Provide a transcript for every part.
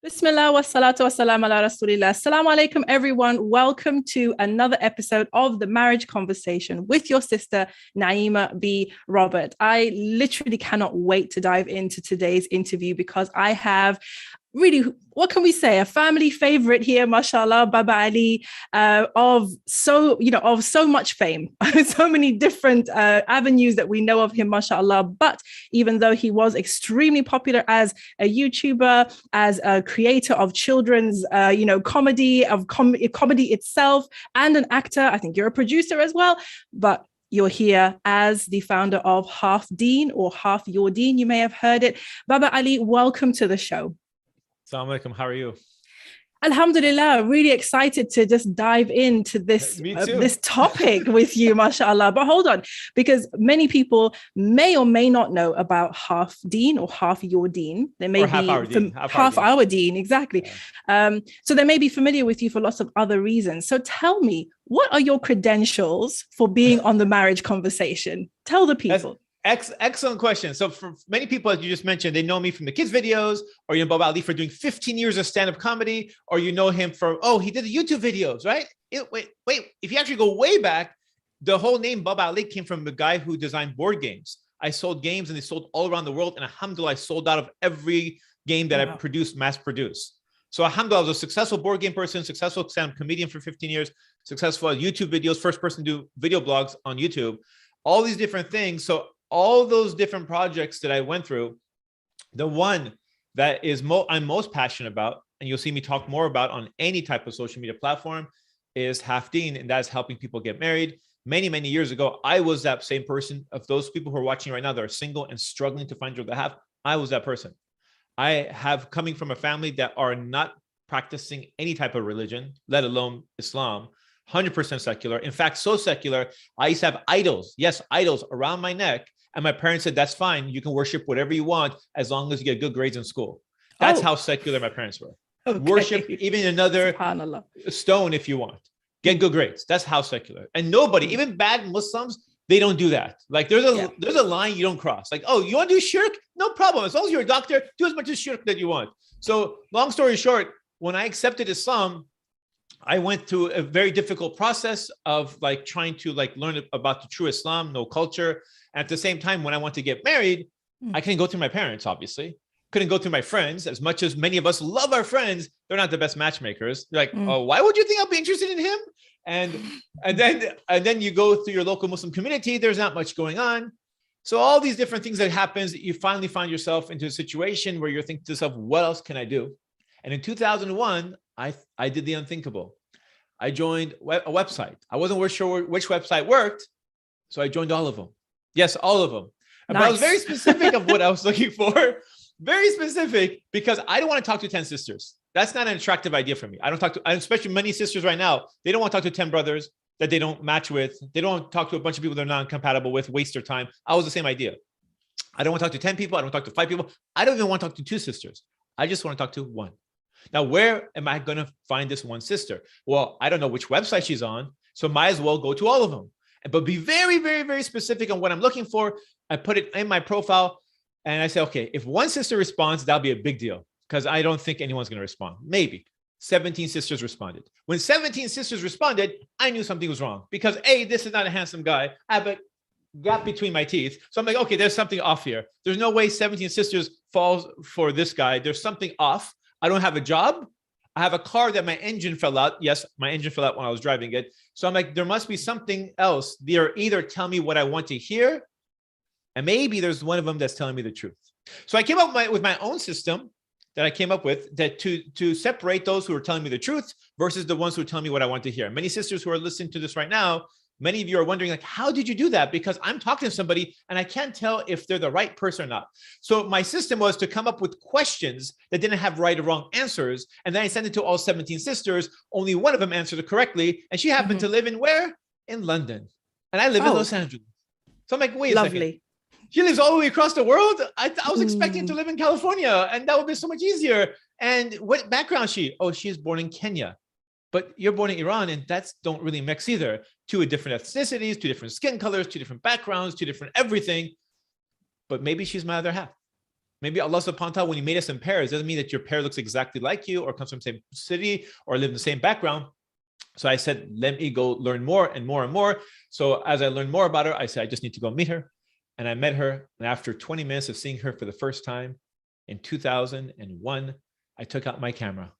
Bismillah wa salatu wa salam ala rasulillah. Assalamu alaikum, everyone. Welcome to another episode of The Marriage Conversation with your sister, Naima B. Robert. I literally cannot wait to dive into today's interview because I have really, what can we say, a family favorite here, mashallah, Baba Ali, of so much fame, so many different avenues that we know of him, mashallah. But even though he was extremely popular as a YouTuber, as a creator of children's, comedy, comedy itself, and an actor, I think you're a producer as well, but you're here as the founder of Half Deen or Half Your Deen. You may have heard it. Baba Ali, welcome to the show. Assalamu alaikum. How are you? Alhamdulillah, really excited to just dive into this topic with you, mashallah. But hold on, because many people may or may not know about Half Deen or Half Your Deen. They may be half our deen, exactly. Yeah. So they may be familiar with you for lots of other reasons. So tell me, what are your credentials for being on The Marriage Conversation? Tell the people. Excellent question. So for many people, as you just mentioned, they know me from the kids' videos, or you know Baba Ali for doing 15 years of stand-up comedy, or you know him for, he did the YouTube videos, right? Wait, if you actually go way back, the whole name Baba Ali came from the guy who designed board games. I sold games and they sold all around the world. And alhamdulillah, I sold out of every game that I produced, mass produced. So alhamdulillah, I was a successful board game person, successful stand-up comedian for 15 years, successful at YouTube videos, first person to do video blogs on YouTube, all these different things. So all those different projects that I went through, the one that is I'm most passionate about, and you'll see me talk more about on any type of social media platform, is Half Deen, and that's helping people get married. Many, many years ago, I was that same person. Of those people who are watching right now that are single and struggling to find your half, I was that person. I have coming from a family that are not practicing any type of religion, let alone Islam, 100% secular. In fact, so secular, I used to have idols. Yes, idols around my neck. And my parents said, that's fine. You can worship whatever you want as long as you get good grades in school. That's how secular my parents were. Okay. Worship even another stone if you want. Get good grades. That's how secular. And nobody, even bad Muslims, they don't do that. Like there's a line you don't cross. Like, you want to do shirk? No problem. As long as you're a doctor, do as much as shirk that you want. So long story short, when I accepted Islam, I went through a very difficult process of trying to learn about the true Islam, no culture. At the same time, when I want to get married, I couldn't go through my parents, obviously. Couldn't go through my friends. As much as many of us love our friends, they're not the best matchmakers. They're like, why would you think I'll be interested in him? And then you go through your local Muslim community. There's not much going on. So all these different things that happens, you finally find yourself into a situation where you're thinking to yourself, what else can I do? And in 2001, I did the unthinkable. I joined a website. I wasn't sure which website worked, so I joined all of them. Yes, all of them. Nice. But I was very specific of what I was looking for. Very specific, because I don't want to talk to 10 sisters. That's not an attractive idea for me. I don't talk to, especially many sisters right now, they don't want to talk to 10 brothers that they don't match with. They don't want to talk to a bunch of people they're not compatible with, waste their time. I was the same idea. I don't want to talk to 10 people. I don't want to talk to 5 people. I don't even want to talk to 2 sisters. I just want to talk to 1. Now, where am I going to find this 1 sister? Well, I don't know which website she's on, so might as well go to all of them. But be very, very, very specific on what I'm looking for. I put it in my profile and I say, okay, if 1 sister responds, that'll be a big deal because I don't think anyone's going to respond. Maybe 17 sisters responded. When 17 sisters responded, I knew something was wrong because this is not a handsome guy. I have a gap between my teeth. So I'm like, okay, there's something off here. There's no way 17 sisters falls for this guy. There's something off. I don't have a job. I have a car that my engine fell out. Yes, my engine fell out when I was driving it. So I'm like, there must be something else. They're either tell me what I want to hear, and maybe there's one of them that's telling me the truth. So I came up with my own system that I came up with that to separate those who are telling me the truth versus the ones who are telling me what I want to hear. Many sisters who are listening to this right now, many of you are wondering, how did you do that? Because I'm talking to somebody and I can't tell if they're the right person or not. So my system was to come up with questions that didn't have right or wrong answers. And then I sent it to all 17 sisters. Only one of them answered it correctly. And she happened to live in where? In London. And I live in Los Angeles. So I'm like, wait a second. She lives all the way across the world. I was expecting to live in California and that would be so much easier. And what background is she? Oh, she's born in Kenya. But you're born in Iran, and that's don't really mix either. 2 different ethnicities, 2 different skin colors, 2 different backgrounds, 2 different everything. But maybe she's my other half. Maybe Allah subhanahu wa ta'ala, when he made us in pairs, doesn't mean that your pair looks exactly like you or comes from the same city or live in the same background. So I said, let me go learn more and more and more. So as I learned more about her, I said, I just need to go meet her. And I met her. And after 20 minutes of seeing her for the first time in 2001, I took out my camera.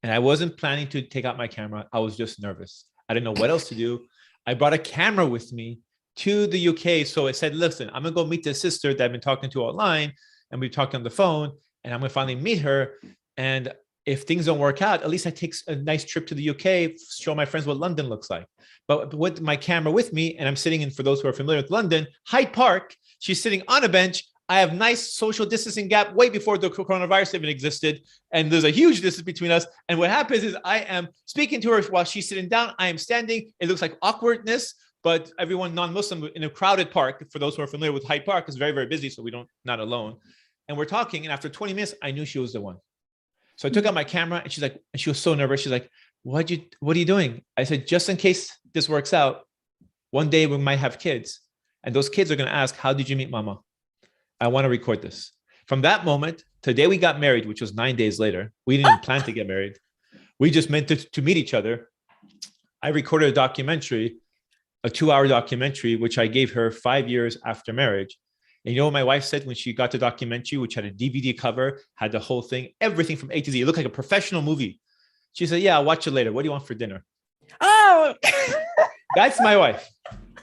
And I wasn't planning to take out my camera. I was just nervous. I didn't know what else to do. I brought a camera with me to the UK. So I said, listen, I'm going to go meet this sister that I've been talking to online. And we've talked on the phone. And I'm going to finally meet her. And if things don't work out, at least I take a nice trip to the UK, show my friends what London looks like. But with my camera with me, and I'm sitting in, for those who are familiar with London, Hyde Park, she's sitting on a bench. I have nice social distancing gap way before the coronavirus even existed. And there's a huge distance between us. And what happens is I am speaking to her while she's sitting down. I am standing. It looks like awkwardness, but everyone non-Muslim in a crowded park, for those who are familiar with Hyde Park, is very, very busy. So not alone. And we're talking. And after 20 minutes, I knew she was the one. So I took out my camera and she was so nervous. She's like, what are you doing? I said, just in case this works out, one day we might have kids. And those kids are going to ask, how did you meet mama? I want to record this. From that moment, today we got married, which was 9 days later. We didn't even plan to get married. We just meant to meet each other. I recorded a documentary, a 2-hour documentary, which I gave her 5 years after marriage. And you know what my wife said when she got the documentary, which had a DVD cover, had the whole thing, everything from A to Z. It looked like a professional movie. She said, yeah, I'll watch it later. What do you want for dinner? Oh, that's my wife.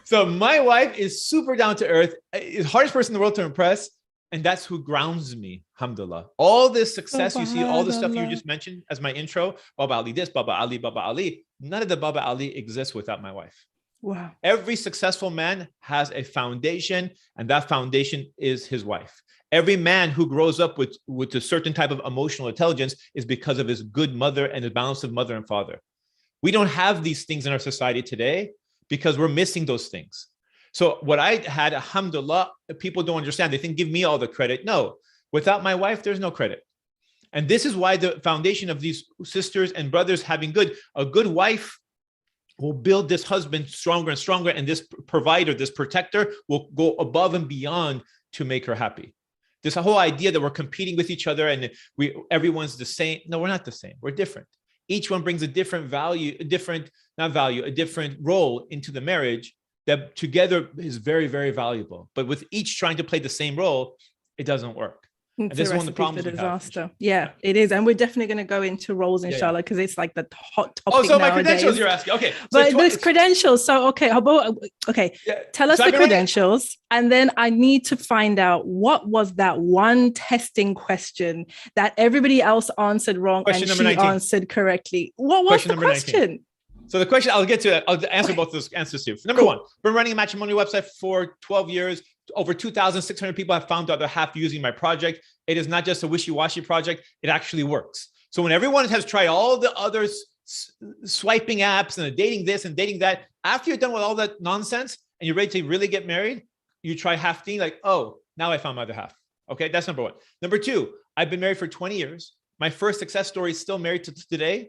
So my wife is super down to earth. Is the hardest person in the world to impress. And that's who grounds me, alhamdulillah. All this success you see, all the stuff you just mentioned as my intro, Baba Ali this, Baba Ali. None of the Baba Ali exists without my wife. Wow. Every successful man has a foundation, and that foundation is his wife. Every man who grows up with a certain type of emotional intelligence is because of his good mother and his balance of mother and father. We don't have these things in our society today because we're missing those things. So what I had, alhamdulillah, people don't understand. They think, give me all the credit. No, without my wife, there's no credit. And this is why the foundation of these sisters and brothers having a good wife will build this husband stronger and stronger. And this provider, this protector will go above and beyond to make her happy. This whole idea that we're competing with each other and everyone's the same. No, we're not the same. We're different. Each one brings a different value, a different role into the marriage that together is very, very valuable. But with each trying to play the same role, it doesn't work. And this is one of the problems. Disaster. Yeah, it is. And we're definitely going to go into roles, inshallah, because it's like the hot topic. Oh, so my nowadays. Credentials you're asking. Okay. But those credentials. So, tell us the credentials. And then I need to find out what was that one testing question that everybody else answered wrong and she 19. answered correctly. What was the question? 19. So the question, I'll answer both those answers to you. Number one, been running a matrimony website for 12 years. Over 2,600 people have found the other half using my project. It is not just a wishy-washy project. It actually works. So when everyone has tried all the other swiping apps and dating this and dating that, after you're done with all that nonsense and you're ready to really get married, you try half-thing like, oh, now I found my other half. Okay, that's number one. Number two, I've been married for 20 years. My first success story is still married to today.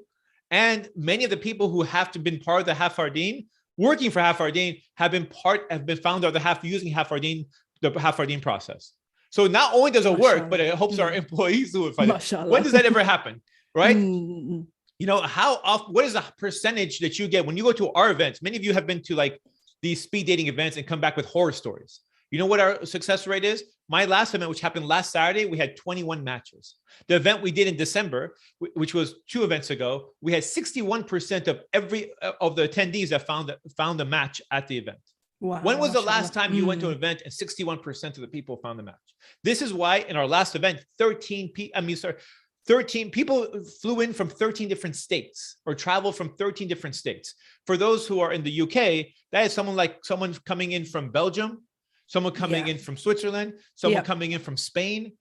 And many of the people who have been part of the Half Ardeen, working for Half Ardeen, have been found the other half using Half Ardeen, the Half Ardeen process. So not only does it work, but it helps our employees do it. When does that ever happen? Right? You know, how often, what is the percentage that you get when you go to our events? Many of you have been to like these speed dating events and come back with horror stories. You know what our success rate is? My last event, which happened last Saturday, we had 21 matches. The event we did in December, which was 2 events ago, we had 61% of the attendees that found a match at the event. Wow, when was the last time you went to an event and 61% of the people found the match? This is why in our last event, 13 people flew in from 13 different states or traveled from 13 different states. For those who are in the UK, that is someone coming in from Belgium, someone coming in from Switzerland, someone coming in from Spain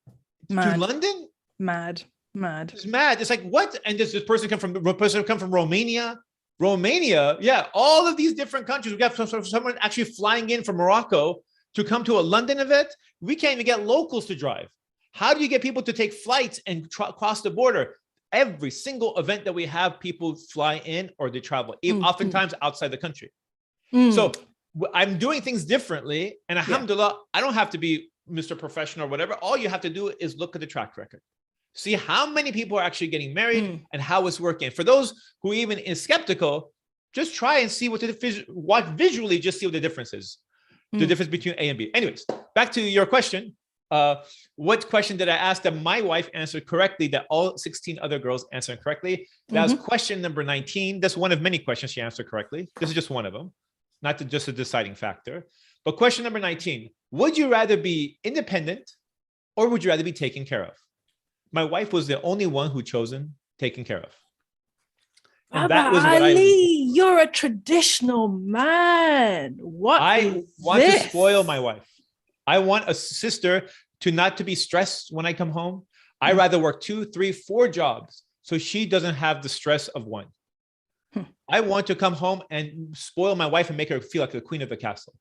to London. Mad. It's mad. It's like, what? And does this person come from Romania? Yeah. All of these different countries. We got someone actually flying in from Morocco to come to a London event. We can't even get locals to drive. How do you get people to take flights and cross the border? Every single event that we have, people fly in or they travel, oftentimes outside the country. So I'm doing things differently. And alhamdulillah, I don't have to be Mr. Professional or whatever. All you have to do is look at the track record. See how many people are actually getting married and how it's working. For those who even is skeptical, just try and see what visually, just see what the difference is. The difference between A and B. Anyways, back to your question. What question did I ask that my wife answered correctly that all 16 other girls answered correctly? That was question number 19. That's one of many questions she answered correctly. This is just one of them, not just a deciding factor. But question number 19, would you rather be independent or would you rather be taken care of? My wife was the only one who chosen taken care of. And that was what Ali, you're a traditional man. What I want to spoil my wife. I want a sister to not to be stressed when I come home. I rather work 2, 3, 4 jobs so she doesn't have the stress of one. I want to come home and spoil my wife and make her feel like the queen of the castle.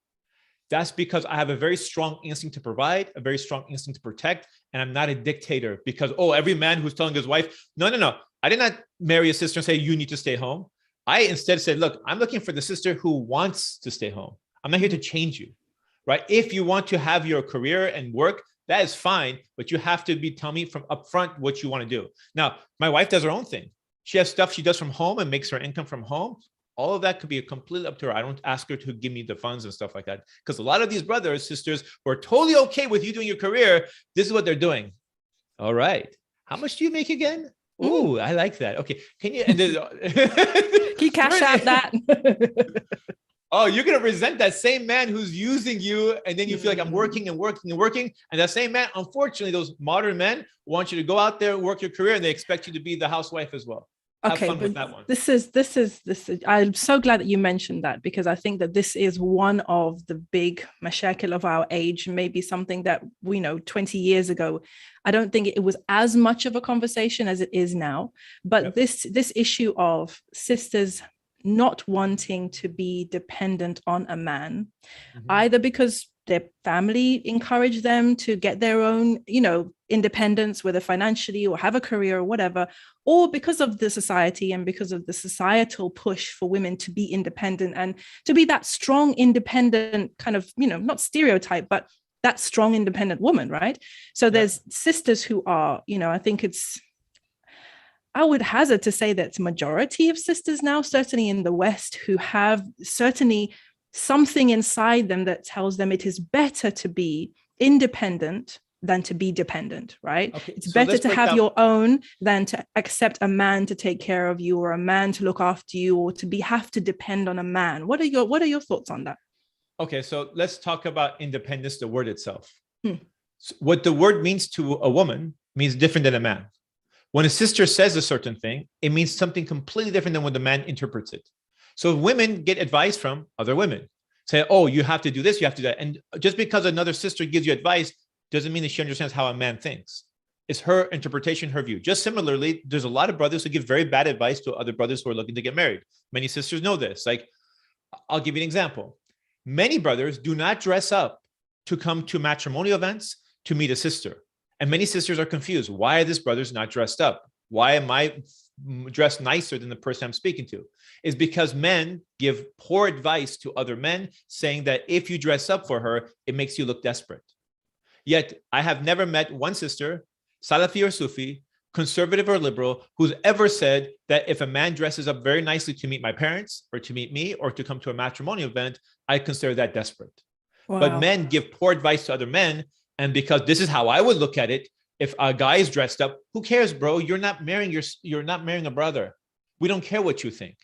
That's because I have a very strong instinct to provide, a very strong instinct to protect, and I'm not a dictator because, every man who's telling his wife, no. I did not marry a sister and say, you need to stay home. I instead said, look, I'm looking for the sister who wants to stay home. I'm not here to change you, right? If you want to have your career and work, that is fine, but you have to tell me from upfront what you want to do. Now, my wife does her own thing. She has stuff she does from home and makes her income from home. All of that could be completely up to her. I don't ask her to give me the funds and stuff like that. Because a lot of these brothers, sisters who are totally okay with you doing your career, this is what they're doing. All right. How much do you make again? Oh, I like that. Okay. Can you, can you cash out that? Oh, you're going to resent that same man who's using you. And then you feel like I'm working and working and working. And that same man, unfortunately, those modern men want you to go out there and work your career and they expect you to be the housewife as well. Okay, but this is. I'm so glad that you mentioned that because I think that this is one of the big mashakil of our age. Maybe something that we know 20 years ago, I don't think it was as much of a conversation as it is now. But this issue of sisters not wanting to be dependent on a man, either because their family encouraged them to get their own, independence, whether financially or have a career or whatever, or because of the society and because of the societal push for women to be independent and to be that strong, independent kind of, not stereotype, but that strong, independent woman, right? So there's sisters who are, I think I would hazard to say that it's majority of sisters now, certainly in the West, who have certainly something inside them that tells them it is better to be independent than to be dependent, right? Okay, it's better to have your own than to accept a man to take care of you or a man to look after you or to have to depend on a man. What are your thoughts on that? Okay, so let's talk about independence, the word itself. So what the word means to a woman means different than a man. When a sister says a certain thing, it means something completely different than when the man interprets it. So women get advice from other women. Say, oh, you have to do this, you have to do that. And just because another sister gives you advice doesn't mean that she understands how a man thinks. It's her interpretation, her view. Just similarly, there's a lot of brothers who give very bad advice to other brothers who are looking to get married. Many sisters know this. Like, I'll give you an example. Many brothers do not dress up to come to matrimonial events to meet a sister. And many sisters are confused. Why are these brothers not dressed up? Why am I dressed nicer than the person I'm speaking to? Is because men give poor advice to other men, saying that if you dress up for her, it makes you look desperate. Yet I have never met one sister, Salafi or Sufi, conservative or liberal, who's ever said that if a man dresses up very nicely to meet my parents or to meet me or to come to a matrimonial event, I consider that desperate. Wow. But men give poor advice to other men. And because this is how I would look at it, if a guy is dressed up, who cares, bro? You're not marrying a brother. We don't care what you think.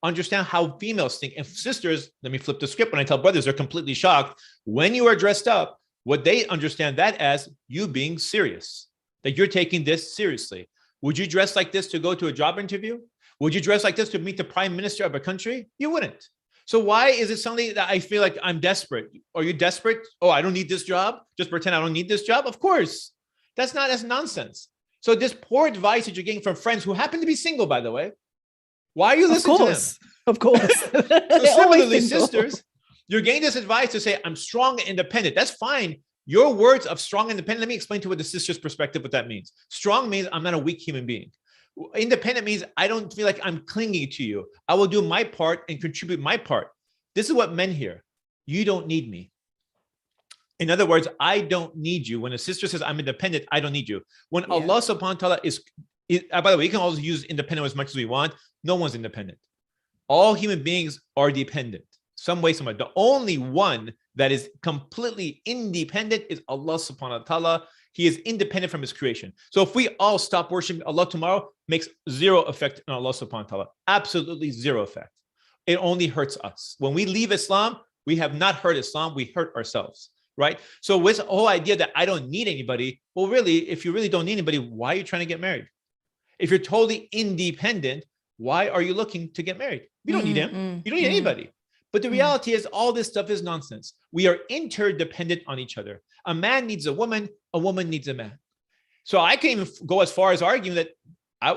Understand how females think. And sisters, let me flip the script. When I tell brothers, they're completely shocked. When you are dressed up, what they understand that as you being serious, that you're taking this seriously. Would you dress like this to go to a job interview? Would you dress like this to meet the prime minister of a country? You wouldn't. So why is it something that I feel like I'm desperate? Are you desperate? Oh, I don't need this job. Just pretend I don't need this job. Of course. That's nonsense. So this poor advice that you're getting from friends who happen to be single, by the way, why are you listening to them? Of course. So similarly, sisters, you're getting this advice to say, I'm strong and independent. That's fine. Your words of strong and independent, let me explain to what the sister's perspective, what that means. Strong means I'm not a weak human being. Independent means I don't feel like I'm clinging to you. I will do my part and contribute my part. This is what men hear. You don't need me. In other words, I don't need you. When a sister says I'm independent, I don't need you. When Allah subhanahu wa ta'ala by the way, we can always use independent as much as we want. No one's independent. All human beings are dependent, some way, some way. The only one that is completely independent is Allah subhanahu wa ta'ala. He is independent from his creation. So if we all stop worshiping Allah tomorrow, makes zero effect on Allah subhanahu wa ta'ala. Absolutely zero effect. It only hurts us. When we leave Islam, we have not hurt Islam, we hurt ourselves, right? So with the whole idea that I don't need anybody, well, really, if you really don't need anybody, why are you trying to get married? If you're totally independent, why are you looking to get married? You don't need him. You don't need anybody. But the reality is all this stuff is nonsense. We are interdependent on each other. A man needs a woman needs a man. So I can even go as far as arguing that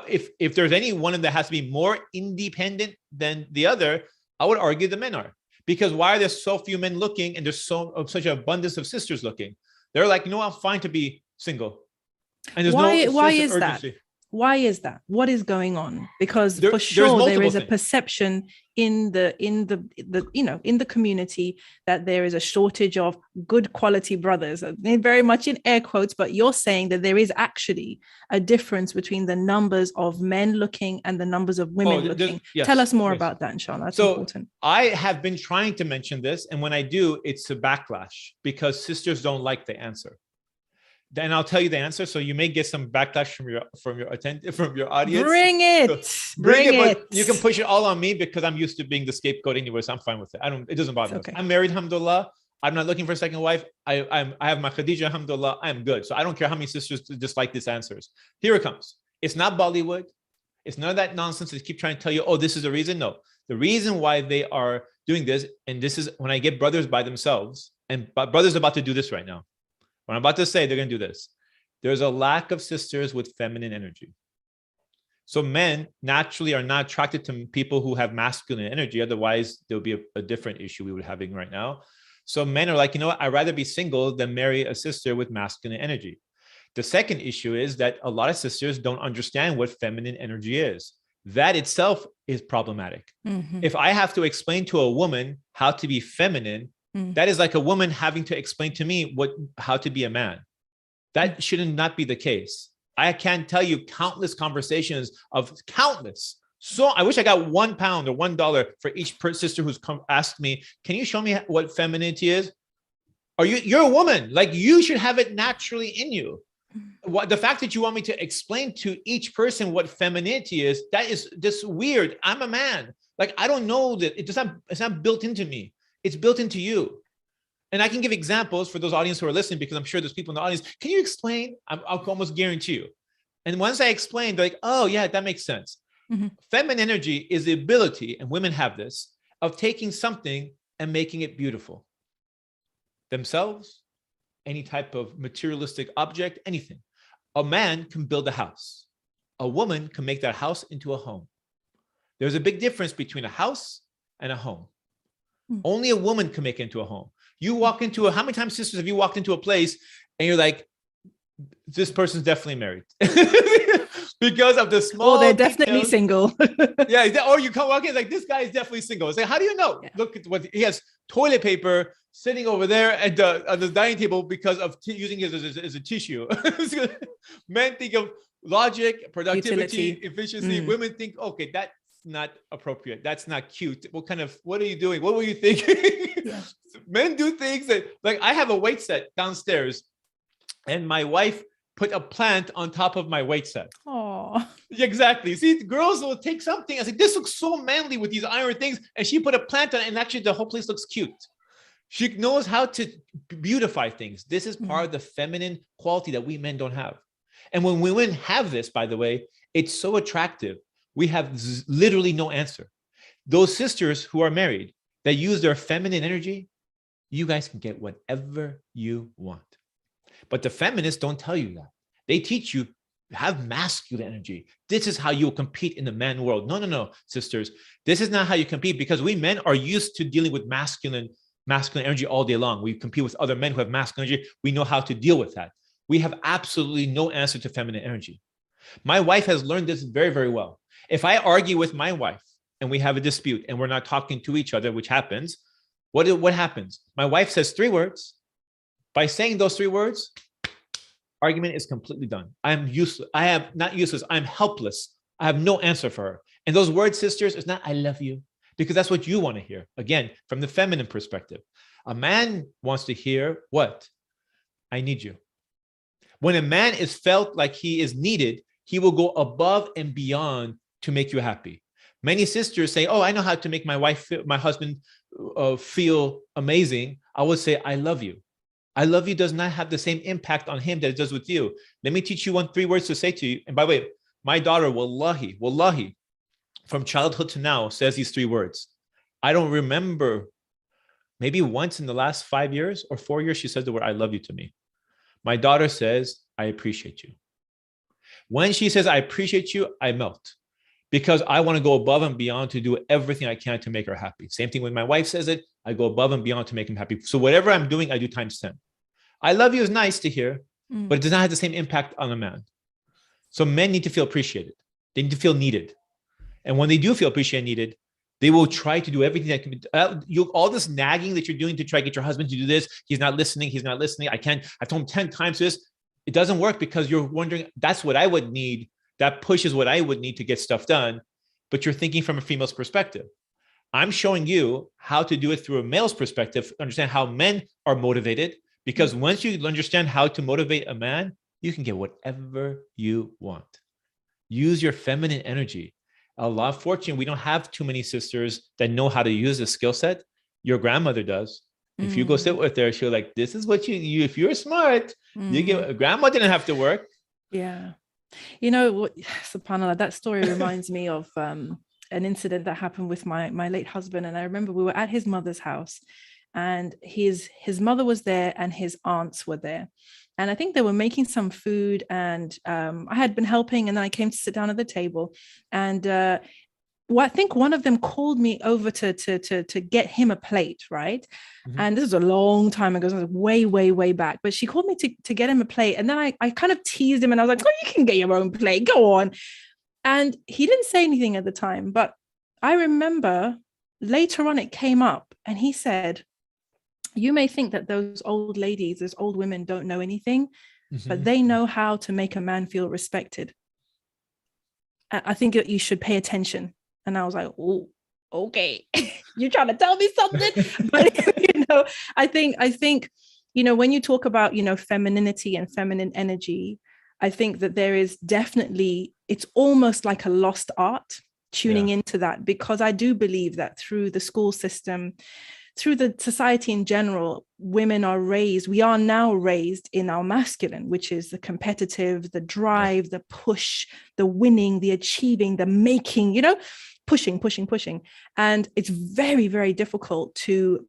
if there's any one that has to be more independent than the other, I would argue the men are. Because why are there so few men looking and there's such an abundance of sisters looking? They're like, no, I'm fine to be single. And there's why is urgency. that? Why is that? What is going on? Because for sure there is a perception in the community that there is a shortage of good quality brothers, very much in air quotes, but you're saying that there is actually a difference between the numbers of men looking and the numbers of women looking. Yes, tell us more about that, inshallah. That's important. I have been trying to mention this, and when I do, it's a backlash because sisters don't like the answer. Then I'll tell you the answer. So you may get some backlash from your audience. Bring it. So bring it. You can push it all on me because I'm used to being the scapegoat anyway. So I'm fine with it. It doesn't bother me. I'm married, alhamdulillah. I'm not looking for a second wife. I have my Khadija, alhamdulillah. I'm good. So I don't care how many sisters dislike these answers. Here it comes. It's not Bollywood. It's none of that nonsense. They keep trying to tell you, oh, this is the reason. No, the reason why they are doing this, and this is when I get brothers by themselves, and brothers are about to do this right now. What I'm about to say, they're going to do this. There's a lack of sisters with feminine energy. So men naturally are not attracted to people who have masculine energy. Otherwise, there'll be a different issue we would be having right now. So men are like, you know what? I'd rather be single than marry a sister with masculine energy. The second issue is that a lot of sisters don't understand what feminine energy is. That itself is problematic. Mm-hmm. If I have to explain to a woman how to be feminine, that is like a woman having to explain to me how to be a man. That shouldn't not be the case. I can tell you countless conversations of countless. So I wish I got £1 or $1 for each sister who's asked me, can you show me what femininity is? You're a woman. Like you should have it naturally in you. The fact that you want me to explain to each person what femininity is, that is just weird. I'm a man. Like, I don't know that it's not built into me. It's built into you. And I can give examples for those audience who are listening, because I'm sure there's people in the audience. Can you explain? I'll almost guarantee you. And once I explain, they're like, oh yeah, that makes sense. Mm-hmm. Feminine energy is the ability, and women have this, of taking something and making it beautiful. Themselves, any type of materialistic object, anything. A man can build a house. A woman can make that house into a home. There's a big difference between a house and a home. Only a woman can make it into a home. You walk into how many times, sisters, have you walked into a place and you're like, this person's definitely married because of the small. Oh, they're definitely single. Yeah. Or you come walk in like, this guy is definitely single. It's like, how do you know? Yeah. Look at what he has: toilet paper sitting over there at the dining table because of using it as a tissue. Men think of logic, productivity, efficiency. Women think, okay, that's not appropriate. That's not cute. What are you doing? What were you thinking? Yeah. Men do things that, like, I have a weight set downstairs and my wife put a plant on top of my weight set. Oh, exactly. See, girls will take something. I said, this looks so manly with these iron things. And she put a plant on it, and actually the whole place looks cute. She knows how to beautify things. This is part of the feminine quality that we men don't have. And when women have this, by the way, it's so attractive. We have literally no answer. Those sisters who are married that use their feminine energy, you guys can get whatever you want. But the feminists don't tell you that. They teach you have masculine energy. This is how you'll compete in the man world. No, sisters. This is not how you compete, because we men are used to dealing with masculine energy all day long. We compete with other men who have masculine energy. We know how to deal with that. We have absolutely no answer to feminine energy. My wife has learned this very, very well. If I argue with my wife and we have a dispute and we're not talking to each other, which happens, what happens? My wife says 3 words By saying those 3 words, argument is completely done. I am useless. I am not useless. I'm helpless. I have no answer for her. And those words, sisters, is not I love you, because that's what you want to hear. Again, from the feminine perspective. A man wants to hear what? I need you. When a man is felt like he is needed, he will go above and beyond to make you happy. Many sisters say, oh, I know how to make my husband feel amazing. I would say, I love you. I love you does not have the same impact on him that it does with you. Let me teach you 3 words to say to you. And by the way, my daughter, wallahi, from childhood to now, says these 3 words. I don't remember, maybe once in the last 5 years or 4 years, she says the word, I love you to me. My daughter says, I appreciate you. When she says, I appreciate you, I melt, because I want to go above and beyond to do everything I can to make her happy. Same thing when my wife says it, I go above and beyond to make him happy. So whatever I'm doing, I do times 10. I love you is nice to hear, but it does not have the same impact on a man. So men need to feel appreciated. They need to feel needed. And when they do feel appreciated and needed, they will try to do everything that can be. All this nagging that you're doing to try to get your husband to do this, he's not listening. I've told him 10 times this. It doesn't work because you're wondering, that's what I would need. That pushes what I would need to get stuff done. But you're thinking from a female's perspective. I'm showing you how to do it through a male's perspective, understand how men are motivated. Because once you understand how to motivate a man, you can get whatever you want. Use your feminine energy. Fortunately, we don't have too many sisters that know how to use this skill set. Your grandmother does. If you go sit with her, she'll like, this is what you if you're smart, you get, grandma didn't have to work. Yeah. You know what, subhanAllah, that story reminds me of an incident that happened with my late husband. And I remember we were at his mother's house, and his mother was there and his aunts were there. And I think they were making some food, and I had been helping, and then I came to sit down at the table, and I think one of them called me over to get him a plate, right? Mm-hmm. And this is a long time ago, so way back. But she called me to get him a plate, and then I kind of teased him, and I was like, "Oh, you can get your own plate, go on." And he didn't say anything at the time, but I remember later on it came up, and he said, you may think that those old ladies, those old women don't know anything, but they know how to make a man feel respected. I think that you should pay attention. And I was like, oh, okay, you're trying to tell me something. But, I think, when you talk about, femininity and feminine energy, I think that there is definitely, it's almost like a lost art tuning into that, because I do believe that through the school system, through the society in general, we are now raised in our masculine, which is the competitive, the drive, the push, the winning, the achieving, the making, pushing. And it's very, very difficult to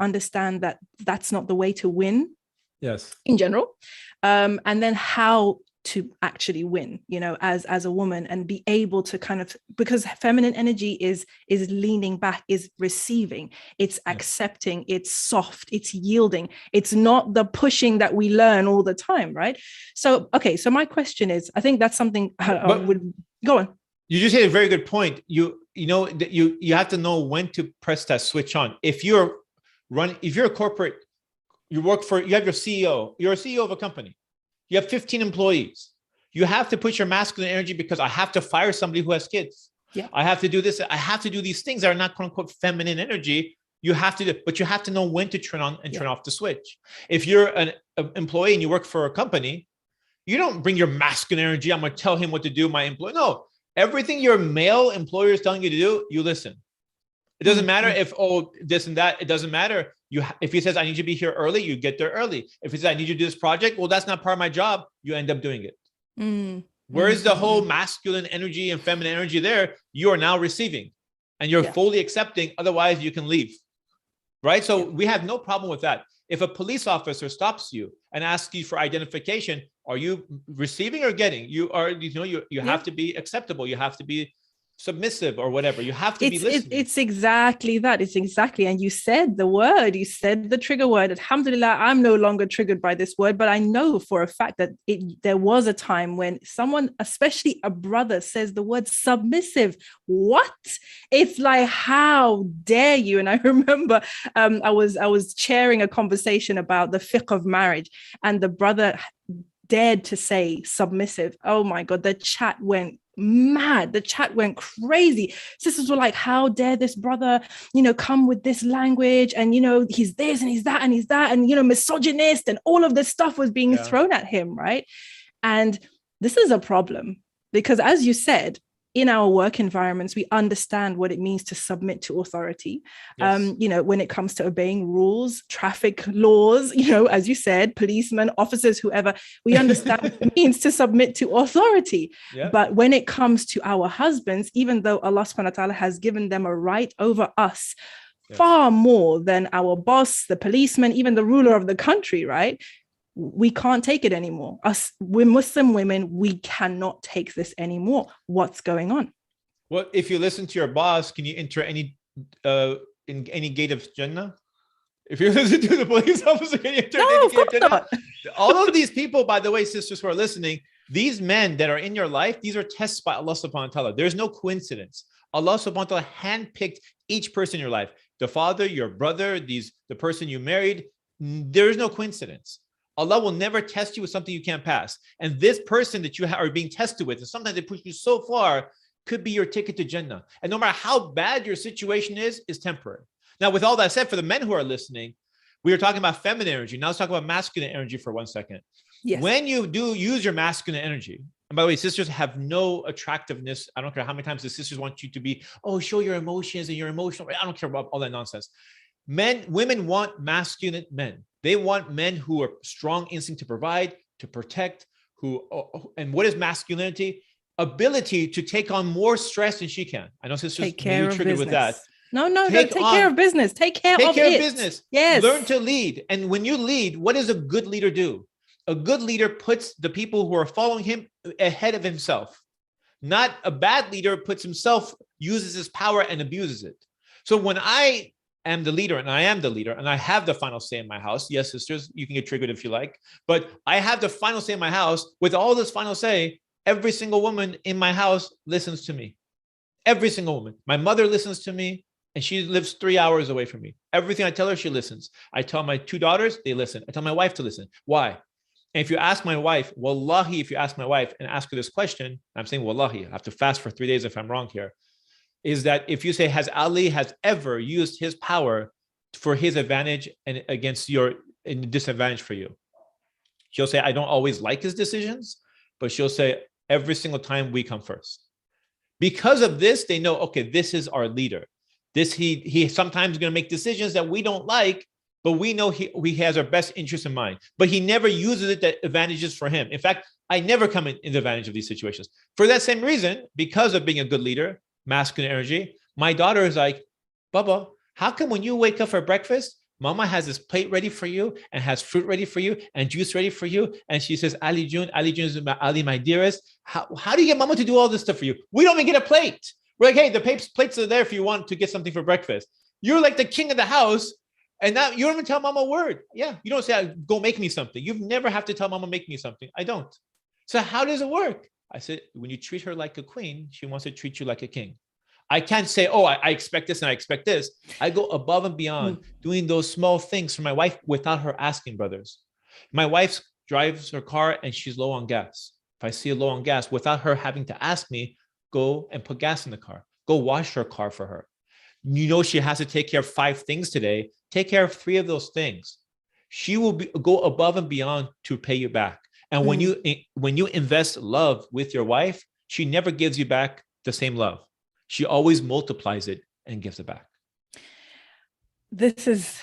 understand that that's not the way to win. Yes. In general. And then how to actually win, as a woman, and be able to kind of, because feminine energy is leaning back, is receiving, it's accepting, it's soft, it's yielding. It's not the pushing that we learn all the time, right? So, okay. So my question is, I think that's something I would go on. You just hit a very good point. You have to know when to press that switch on. If you're a corporate, you have your CEO, you're a CEO of a company. You have 15 employees. You have to put your masculine energy, because I have to fire somebody who has kids. Yeah. I have to do this. I have to do these things that are not quote unquote feminine energy. You have to do, but you have to know when to turn on and turn off the switch. If you're an employee and you work for a company, you don't bring your masculine energy. I'm going to tell him what to do. My employee. No, everything your male employer is telling you to do, you listen. It doesn't matter if, this and that, it doesn't matter. If he says, I need you to be here early, you get there early. If he says, I need you to do this project, well, that's not part of my job. You end up doing it. Where's the whole masculine energy and feminine energy there? You are now receiving, and you're fully accepting. Otherwise you can leave. Right. So we have no problem with that. If a police officer stops you and asks you for identification, are you receiving or getting? You are, you have to be acceptable. You have to be submissive or whatever. You have to be listening. It's exactly that. It's exactly. And you said the word, you said the trigger word. Alhamdulillah, I'm no longer triggered by this word, but I know for a fact that there was a time when someone, especially a brother, says the word submissive. What? It's like, how dare you? And I remember I was chairing a conversation about the fiqh of marriage, and the brother dared to say submissive. Oh my God, the chat went mad. The chat went crazy. Sisters were like, how dare this brother, come with this language, and he's this and he's that and he's that, and misogynist, and all of this stuff was being thrown at him, right? And this is a problem because, as you said, in our work environments, we understand what it means to submit to authority. Yes. When it comes to obeying rules, traffic laws, as you said, policemen, officers, whoever, we understand what it means to submit to authority. Yep. But when it comes to our husbands, even though Allah subhanahu wa ta'ala has given them a right over us, yes, far more than our boss, the policeman, even the ruler of the country, right? We can't take it anymore. We're Muslim women. We cannot take this anymore. What's going on? Well, if you listen to your boss, can you enter in any gate of Jannah? If you listen to the police officer, can you enter any gate of Jannah? Not. All of these people, by the way, sisters who are listening, these men that are in your life, these are tests by Allah subhanahu wa ta'ala. There's no coincidence. Allah subhanahu wa ta'ala handpicked each person in your life. The father, your brother, the person you married. There is no coincidence. Allah will never test you with something you can't pass. And this person that you are being tested with, and sometimes they push you so far, could be your ticket to Jannah. And no matter how bad your situation is temporary. Now, with all that said, for the men who are listening, we were talking about feminine energy. Now let's talk about masculine energy for 1 second. Yes. When you do use your masculine energy, and by the way, sisters have no attractiveness. I don't care how many times the sisters want you to be, show your emotions and you're emotional. I don't care about all that nonsense. Women want masculine men. They want men who are strong instinct to provide, to protect, and what is masculinity? Ability to take on more stress than she can. I know sisters may be triggered with that. No, take care of business. Take care of business. Yes. Learn to lead. And when you lead, what does a good leader do? A good leader puts the people who are following him ahead of himself. Not a bad leader uses his power and abuses it. So when I am the leader, and I am the leader, and I have the final say in my house. Yes, sisters, you can get triggered if you like, but I have the final say in my house. With all this final say, every single woman in my house listens to me. Every single woman. My mother listens to me, and she lives 3 hours away from me. Everything I tell her, she listens. I tell my 2 daughters, they listen. I tell my wife to listen. Why? And if you ask my wife, wallahi, if you ask my wife and ask her this question, I'm saying wallahi, I have to fast for 3 days if I'm wrong here, is that if you say, has Ali ever used his power for his advantage and against in disadvantage for you? She'll say, I don't always like his decisions, but she'll say, every single time we come first. Because of this, they know, okay, this is our leader. He sometimes going to make decisions that we don't like, but we know he has our best interest in mind. But he never uses it that advantages for him. In fact, I never come in the advantage of these situations. For that same reason, because of being a good leader, masculine energy, my daughter is like, Baba, how come when you wake up for breakfast, Mama has this plate ready for you and has fruit ready for you and juice ready for you? And she says, Ali June is Ali, my dearest. How do you get Mama to do all this stuff for you? We don't even get a plate. We're like, hey, the plates are there if you want to get something for breakfast. You're like the king of the house. And now you don't even tell Mama a word. Yeah, you don't say, go make me something. You've never have to tell Mama, make me something. I don't. So how does it work? I said, when you treat her like a queen, she wants to treat you like a king. I can't say, I expect this and I expect this. I go above and beyond doing those small things for my wife without her asking, brothers. My wife drives her car and she's low on gas. If I see her low on gas, without her having to ask me, go and put gas in the car. Go wash her car for her. She has to take care of 5 things today. Take care of 3 of those things. She will go above and beyond to pay you back. And when you invest love with your wife, she never gives you back the same love. She always multiplies it and gives it back. This is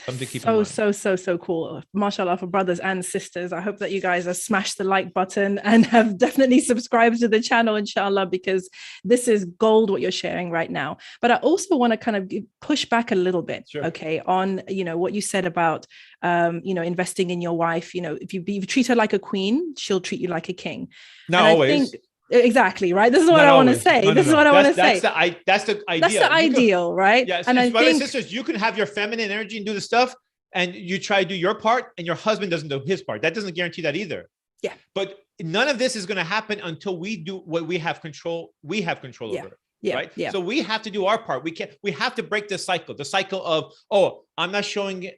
so cool. MashaAllah for brothers and sisters. I hope that you guys have smashed the like button and have definitely subscribed to the channel, inshallah, because this is gold what you're sharing right now. But I also want to kind of push back a little bit, sure, okay, on, what you said about, investing in your wife. If you treat her like a queen, she'll treat you like a king. Not always. Exactly, right? This is what Not I want to always. say. No, no, This is no. what I want to That's say. that's the idea. That's the ideal, right? Yes. And I Brothers and think, sisters, you can have your feminine energy and do the stuff, and you try to do your part, and your husband doesn't do his part. That doesn't guarantee that either. yeah. But none of this is going to happen until we do what we have control. We have control over. Yeah. Right. Yeah. So we have to do our part. We have to break this cycle, the cycle of, oh, I'm not showing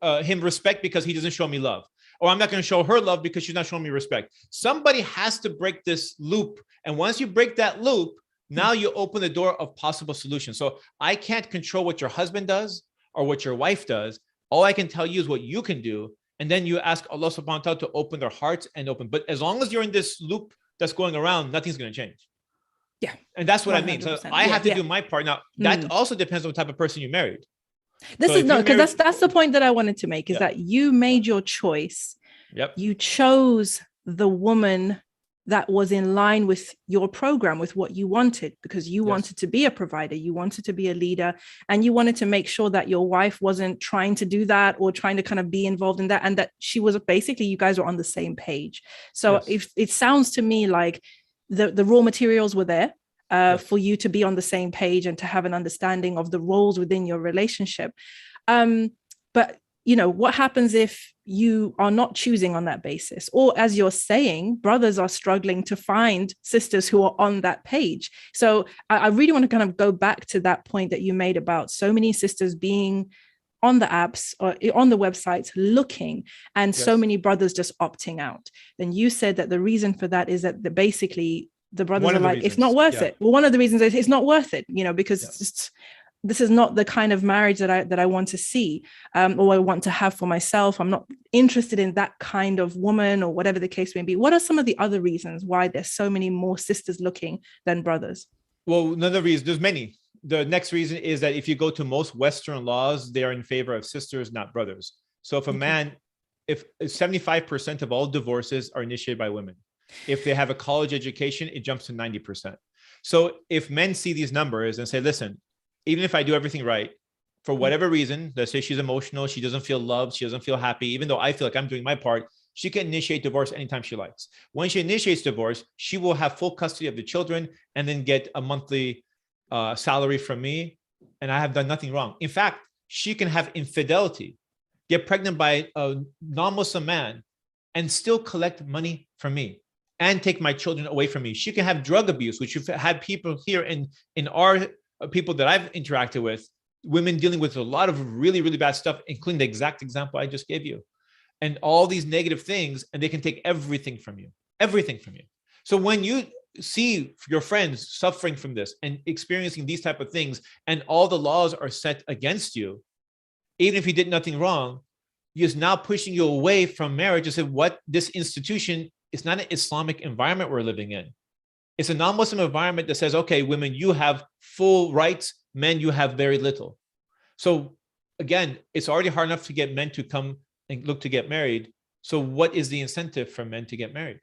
him respect because he doesn't show me love. Or I'm not going to show her love because she's not showing me respect. Somebody has to break this loop. And once you break that loop, now you open the door of possible solutions. So I can't control what your husband does or what your wife does. All I can tell you is what you can do. And then you ask Allah subhanahu wa ta'ala to open their hearts and open. But as long as you're in this loop that's going around, nothing's going to change. Yeah. And that's what I mean. So I have to do my part. Now, that also depends on what type of person you married. This is no, because that's the point that I wanted to make, is that you made your choice. Yep. You chose the woman that was in line with your program, with what you wanted, because you wanted to be a provider, you wanted to be a leader, and you wanted to make sure that your wife wasn't trying to do that or trying to kind of be involved in that, and that she was basically, you guys were on the same page. So if it sounds to me like the raw materials were there for you to be on the same page and to have an understanding of the roles within your relationship. But you know, what happens if you are not choosing on that basis? Or as you're saying, brothers are struggling to find sisters who are on that page. So I really want to kind of go back to that point that you made about so many sisters being on the apps or on the websites looking, and so many brothers just opting out. Then you said that the reason for that is that basically the brothers are like, it's not worth it. Well, one of the reasons is it's not worth it, you know, because it's just, this is not the kind of marriage that I want to see, or I want to have for myself. I'm not interested in that kind of woman, or whatever the case may be. What are some of the other reasons why there's so many more sisters looking than brothers? Well, another reason, there's many. The next reason is that if you go to most Western laws, they are in favor of sisters, not brothers. So if a man, if 75% of all divorces are initiated by women, if they have a college education, it jumps to 90%. So if men see these numbers and say, listen, even if I do everything right, for whatever reason, let's say she's emotional, she doesn't feel loved, she doesn't feel happy, even though I feel like I'm doing my part, she can initiate divorce anytime she likes. When she initiates divorce, she will have full custody of the children and then get a monthly salary from me. And I have done nothing wrong. In fact, she can have infidelity, get pregnant by a non-Muslim man, and still collect money from me and take my children away from me. She can have drug abuse, which you've had people here in our people that I've interacted with, women dealing with a lot of really, really bad stuff, including the exact example I just gave you, and all these negative things, and they can take everything from you. So when you see your friends suffering from this and experiencing these type of things, and all the laws are set against you, even if you did nothing wrong, is now pushing you away from marriage. You say, what, this institution is not an Islamic environment we're living in. It's a non-Muslim environment that says, okay, women, you have full rights. Men, you have very little. So again, it's already hard enough to get men to come and look to get married. So what is the incentive for men to get married?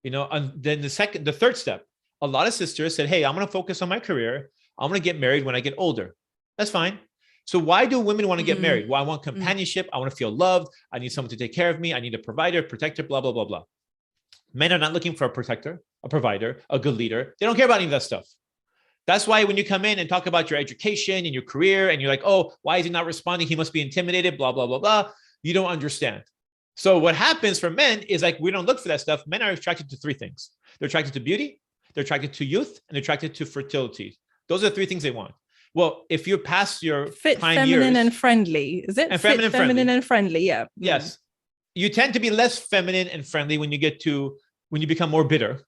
You know, and then the third step, a lot of sisters said, hey, I'm going to focus on my career. I'm going to get married when I get older. That's fine. So why do women want to get married? Well, I want companionship. I want to feel loved. I need someone to take care of me. I need a provider, protector, blah, blah, blah, blah. Men are not looking for a protector, a provider, a good leader. They don't care about any of that stuff. That's why when you come in and talk about your education and your career, and you're like, oh, why is he not responding? He must be intimidated, blah, blah, blah, blah. You don't understand. So what happens for men is, like, we don't look for that stuff. Men are attracted to three things. They're attracted to beauty, they're attracted to youth, and they're attracted to fertility. Those are the three things they want. Well, if you're past your fit, feminine, and friendly, is it? And fit, feminine, and friendly, yeah. Yes. You tend to be less feminine and friendly when you become more bitter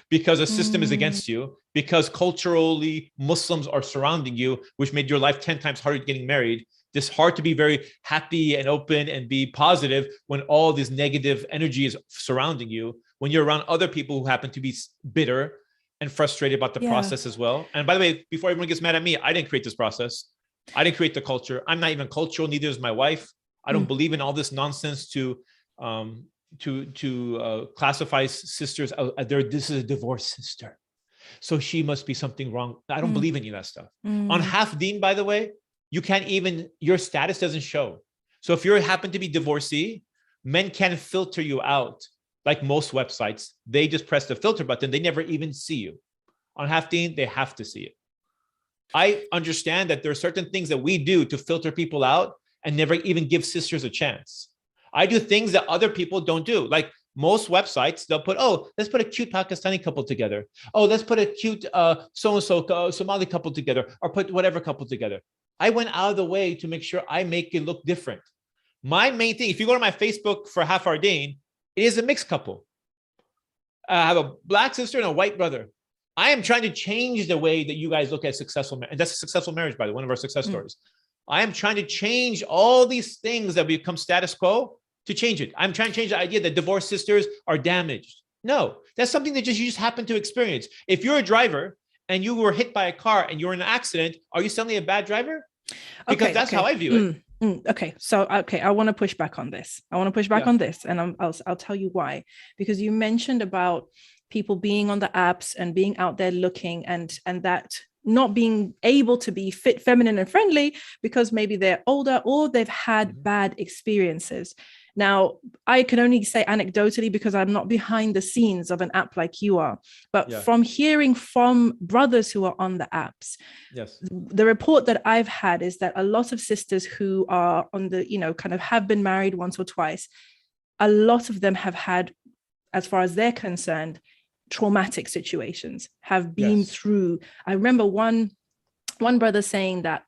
because a system is against you, because culturally Muslims are surrounding you, which made your life 10 times harder getting married. It's hard to be very happy and open and be positive when all this negative energy is surrounding you, when you're around other people who happen to be bitter and frustrated about the process as well. And by the way, before everyone gets mad at me, I didn't create this process. I didn't create the culture. I'm not even cultural. Neither is my wife. I don't believe in all this nonsense to classify sisters. This is a divorced sister, so she must be something wrong. I don't believe in any of that stuff. On half deen, by the way, you can't even, your status doesn't show. So if you happen to be divorcee, men can filter you out like most websites, they just press the filter button. They never even see you. On Hafteen, they have to see it. I understand that there are certain things that we do to filter people out and never even give sisters a chance. I do things that other people don't do. Like most websites, they'll put, oh, let's put a cute Pakistani couple together. Oh, let's put a cute so-and-so Somali couple together, or put whatever couple together. I went out of the way to make sure I make it look different. My main thing, if you go to my Facebook for Hafardeen, it is a mixed couple. I have a black sister and a white brother. I am trying to change the way that you guys look at successful marriage. And that's a successful marriage, by the way, one of our success stories. I am trying to change all these things that become status quo to change it. I'm trying to change the idea that divorced sisters are damaged. No, that's something that you just happen to experience. If you're a driver and you were hit by a car and you're in an accident, are you suddenly a bad driver? Because that's how I view it. Okay. So, I want to push back on this. On this, and I'll tell you why. Because you mentioned about people being on the apps and being out there looking and that not being able to be fit, feminine and friendly because maybe they're older or they've had bad experiences. Now, I can only say anecdotally because I'm not behind the scenes of an app like you are, but from hearing from brothers who are on the apps, the report that I've had is that a lot of sisters who are on the, kind of have been married once or twice, a lot of them have had, as far as they're concerned, traumatic situations, have been through. I remember one brother saying that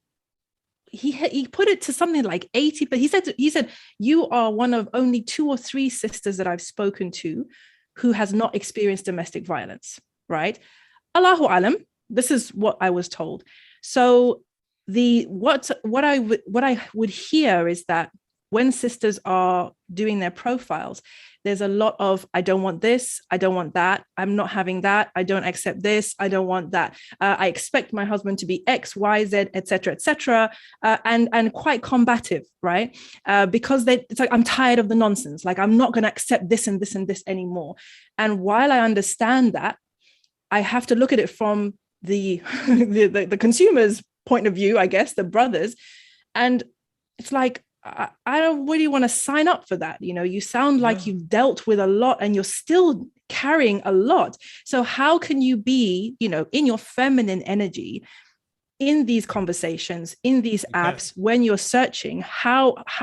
he put it to something like 80, but he said, you are one of only 2 or 3 sisters that I've spoken to who has not experienced domestic violence, right? Allahu alam, this is what I was told. So what I would hear is that when sisters are doing their profiles, there's a lot of, I don't want this, I don't want that, I'm not having that, I don't accept this, I don't want that. I expect my husband to be X, Y, Z, etc., and quite combative, right? Because it's like, I'm tired of the nonsense. Like, I'm not going to accept this and this and this anymore. And while I understand that, I have to look at it from the consumer's point of view, I guess, the brothers, and it's like, I don't really want to sign up for that. You sound like you've dealt with a lot and you're still carrying a lot. So how can you be, in your feminine energy in these conversations, in these apps, when you're searching?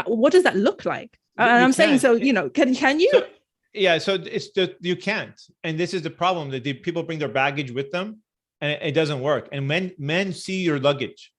What does that look like? And I'm saying, so, can you? So it's you can't. And this is the problem, that people bring their baggage with them and it doesn't work. And men see your luggage.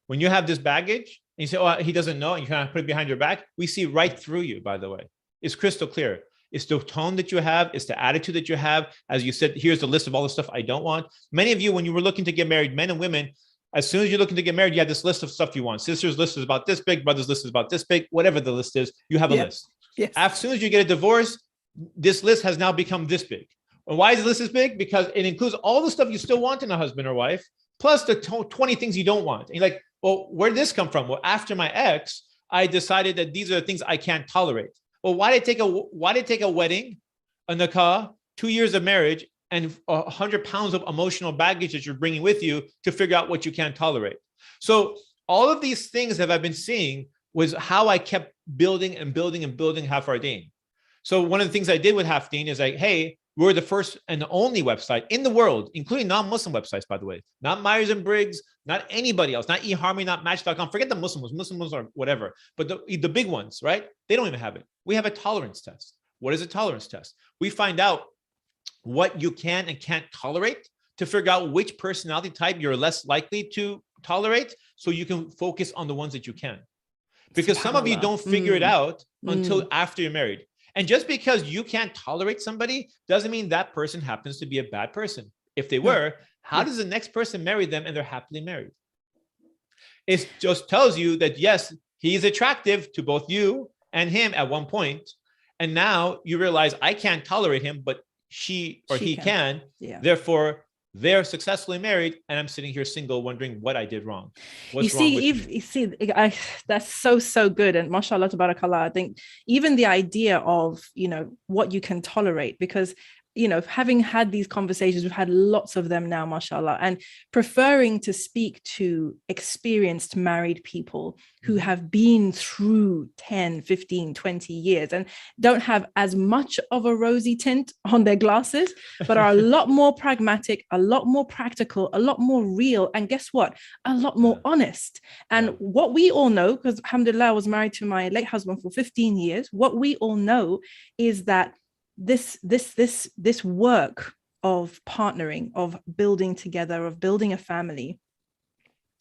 When you have this baggage, and you say, oh, he doesn't know, and you kind of put it behind your back, we see right through you, by the way. It's crystal clear. It's the tone that you have. It's the attitude that you have. As you said, here's the list of all the stuff I don't want. Many of you, when you were looking to get married, men and women, as soon as you're looking to get married, you have this list of stuff you want. Sister's list is about this big, brother's list is about this big, whatever the list is, you have a list. Yes. As soon as you get a divorce, this list has now become this big. And why is the list this big? Because it includes all the stuff you still want in a husband or wife, plus the 20 things you don't want. And you're like, well, where did this come from? Well, after my ex, I decided that these are the things I can't tolerate. Well, why did it take a wedding, a nikah, 2 years of marriage, and 100 pounds of emotional baggage that you're bringing with you to figure out what you can't tolerate? So all of these things that I've been seeing was how I kept building and building and building Hafardeen. So one of the things I did with Hafteen is like, hey, we're the first and the only website in the world, including non-Muslim websites, by the way, not Myers-Briggs, not anybody else, not eHarmony, not Match.com. Forget the Muslims or whatever, but the big ones, right? They don't even have it. We have a tolerance test. What is a tolerance test? We find out what you can and can't tolerate to figure out which personality type you're less likely to tolerate, so you can focus on the ones that you can. Because some of you don't figure it out until after you're married. And just because you can't tolerate somebody doesn't mean that person happens to be a bad person. If they were, how does the next person marry them and they're happily married? It just tells you that, yes, he's attractive to both you and him at one point. And now you realize, I can't tolerate him, but she can. Yeah. Therefore, they're successfully married, and I'm sitting here single, wondering what I did wrong. That's so good. And mashallah, tabarakallah, I think even the idea of, what you can tolerate, because having had these conversations, we've had lots of them now, mashallah, and preferring to speak to experienced married people who have been through 10, 15, 20 years and don't have as much of a rosy tint on their glasses, but are a lot more pragmatic, a lot more practical, a lot more real, and guess what? A lot more honest. And what we all know, because alhamdulillah, I was married to my late husband for 15 years, what we all know is that this work of partnering, of building together, of building a family,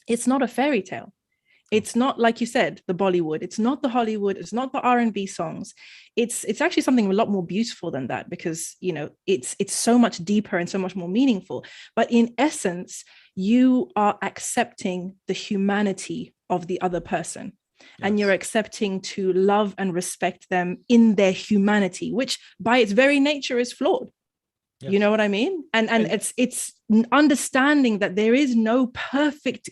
it's not a fairy tale. It's not, like you said, the Bollywood. It's not the Hollywood. It's not the R&B songs. It's actually something a lot more beautiful than that, because it's so much deeper and so much more meaningful. But in essence, you are accepting the humanity of the other person. And you're accepting to love and respect them in their humanity, which by its very nature is flawed. Yes. You know what I mean? And it's understanding that there is no perfect,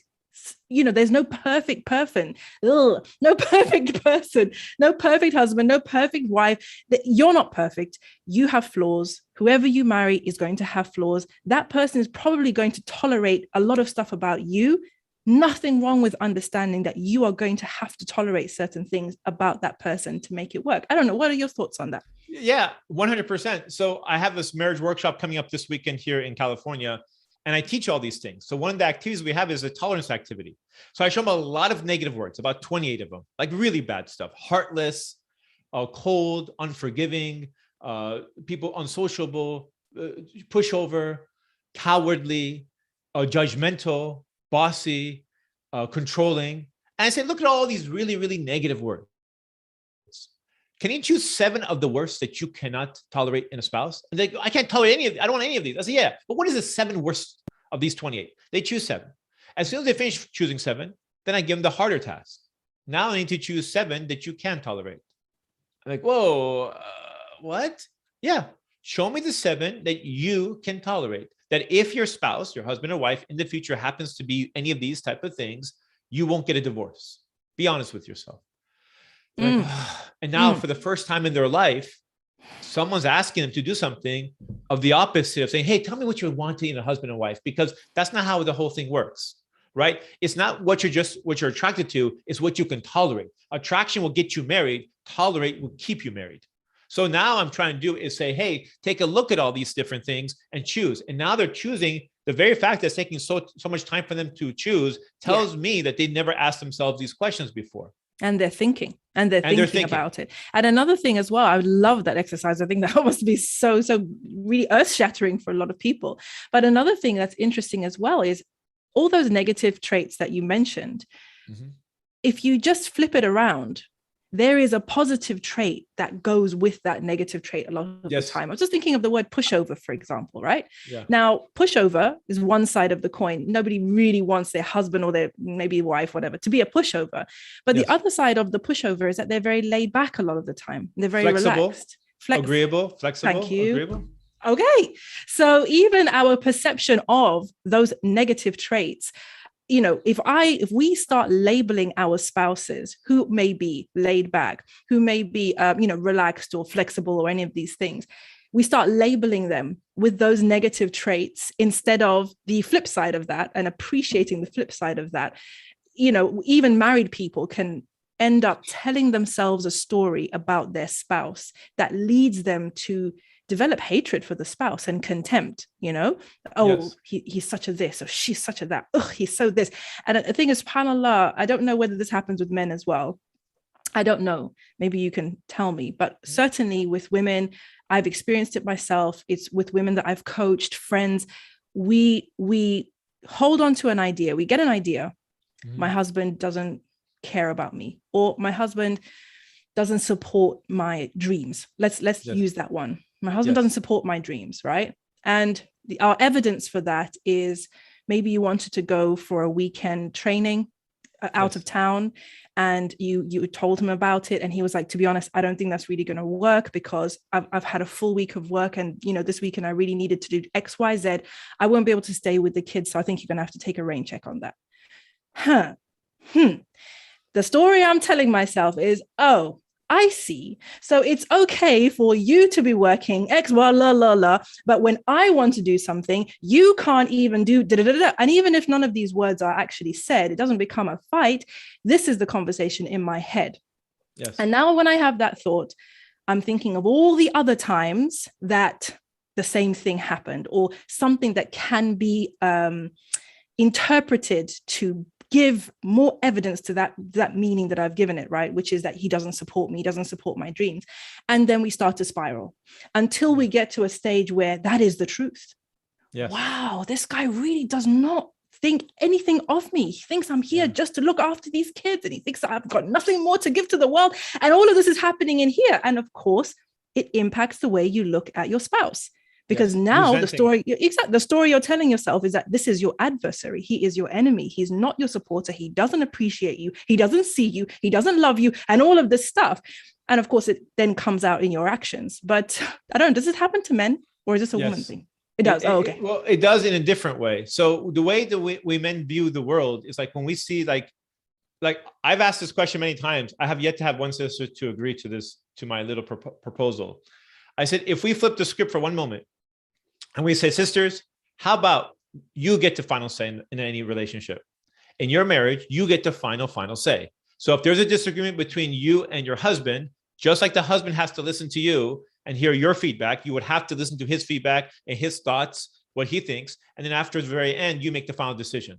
there's no perfect person, no perfect person, no perfect husband, no perfect wife. You're not perfect. You have flaws. Whoever you marry is going to have flaws. That person is probably going to tolerate a lot of stuff about you. Nothing wrong with understanding that you are going to have to tolerate certain things about that person to make it work. I don't know. What are your thoughts on that? Yeah, 100%. So I have this marriage workshop coming up this weekend here in California, and I teach all these things. So one of the activities we have is a tolerance activity. So I show them a lot of negative words, about 28 of them, like really bad stuff: heartless, cold, unforgiving, people unsociable, pushover, cowardly, judgmental, bossy, controlling. And I said, look at all these really, really negative words. Can you choose 7 of the worst that you cannot tolerate in a spouse? And they go, I can't tolerate any of these. I don't want any of these. I said, yeah, but what is the 7 worst of these 28? They choose 7. As soon as they finish choosing 7, then I give them the harder task. Now I need to choose 7 that you can tolerate. I'm like, whoa, what? Yeah, show me the 7 that you can tolerate. That if your spouse, your husband or wife in the future happens to be any of these type of things, you won't get a divorce. Be honest with yourself. Like, and now for the first time in their life, someone's asking them to do something of the opposite of saying, hey, tell me what you're wanting in a husband and wife, because that's not how the whole thing works, right? It's not what you're attracted to, it's what you can tolerate. Attraction will get you married. Tolerate will keep you married. So now I'm trying to do is say, hey, take a look at all these different things and choose. And now they're choosing. The very fact that it's taking so much time for them to choose tells me that they never asked themselves these questions before. And they're thinking about it. And another thing as well, I would love that exercise. I think that must be so really earth-shattering for a lot of people. But another thing that's interesting as well is all those negative traits that you mentioned. If you just flip it around, there is a positive trait that goes with that negative trait a lot of the time. I was just thinking of the word pushover, for example, right? Yeah. Now, pushover is one side of the coin. Nobody really wants their husband or their maybe wife, whatever, to be a pushover. But the other side of the pushover is that they're very laid back a lot of the time. They're very relaxed. Agreeable, flexible. Thank you. Agreeable. Okay. So even our perception of those negative traits, if we start labeling our spouses who may be laid back, who may be, relaxed or flexible or any of these things, we start labeling them with those negative traits instead of the flip side of that and appreciating the flip side of that. Even married people can end up telling themselves a story about their spouse that leads them to develop hatred for the spouse and contempt, he's such a this or she's such a that. He's so this. And the thing is, subhanAllah, I don't know whether this happens with men as well. I don't know. Maybe you can tell me, but certainly with women, I've experienced it myself. It's with women that I've coached, friends. We hold on to an idea. We get an idea. My husband doesn't care about me, or my husband doesn't support my dreams. Let's use that one. My husband doesn't support my dreams, right? And our evidence for that is maybe you wanted to go for a weekend training out of town, and you told him about it, and he was like, to be honest, I don't think that's really going to work because I've had a full week of work, and this weekend I really needed to do X, Y, Z. I won't be able to stay with the kids, so I think you're going to have to take a rain check on that. The story I'm telling myself is, I see. So it's okay for you to be working X, blah, blah, blah, blah. But when I want to do something, you can't even do da, da, da, da. And even if none of these words are actually said, it doesn't become a fight. This is the conversation in my head. Yes. And now when I have that thought, I'm thinking of all the other times that the same thing happened, or something that can be interpreted to give more evidence to that meaning that I've given it, right? Which is that he doesn't support me, he doesn't support my dreams. And then we start to spiral until we get to a stage where that is the truth. Yes. Wow, this guy really does not think anything of me. He thinks I'm here just to look after these kids, and he thinks I've got nothing more to give to the world. And all of this is happening in here. And of course, it impacts the way you look at your spouse. Because now the story you're telling yourself is that this is your adversary. He is your enemy. He's not your supporter. He doesn't appreciate you. He doesn't see you. He doesn't love you, and all of this stuff. And of course, it then comes out in your actions. But I don't know, does it happen to men, or is this a woman thing? It does. Okay. Well, it does in a different way. So the way that we men view the world is like when we see like I've asked this question many times. I have yet to have one sister to agree to this, to my little proposal. I said, if we flip the script for one moment, and we say, sisters, how about you get to final say in any relationship? In your marriage, you get to final say. So if there's a disagreement between you and your husband, just like the husband has to listen to you and hear your feedback, you would have to listen to his feedback and his thoughts, what he thinks. And then after the very end, you make the final decision.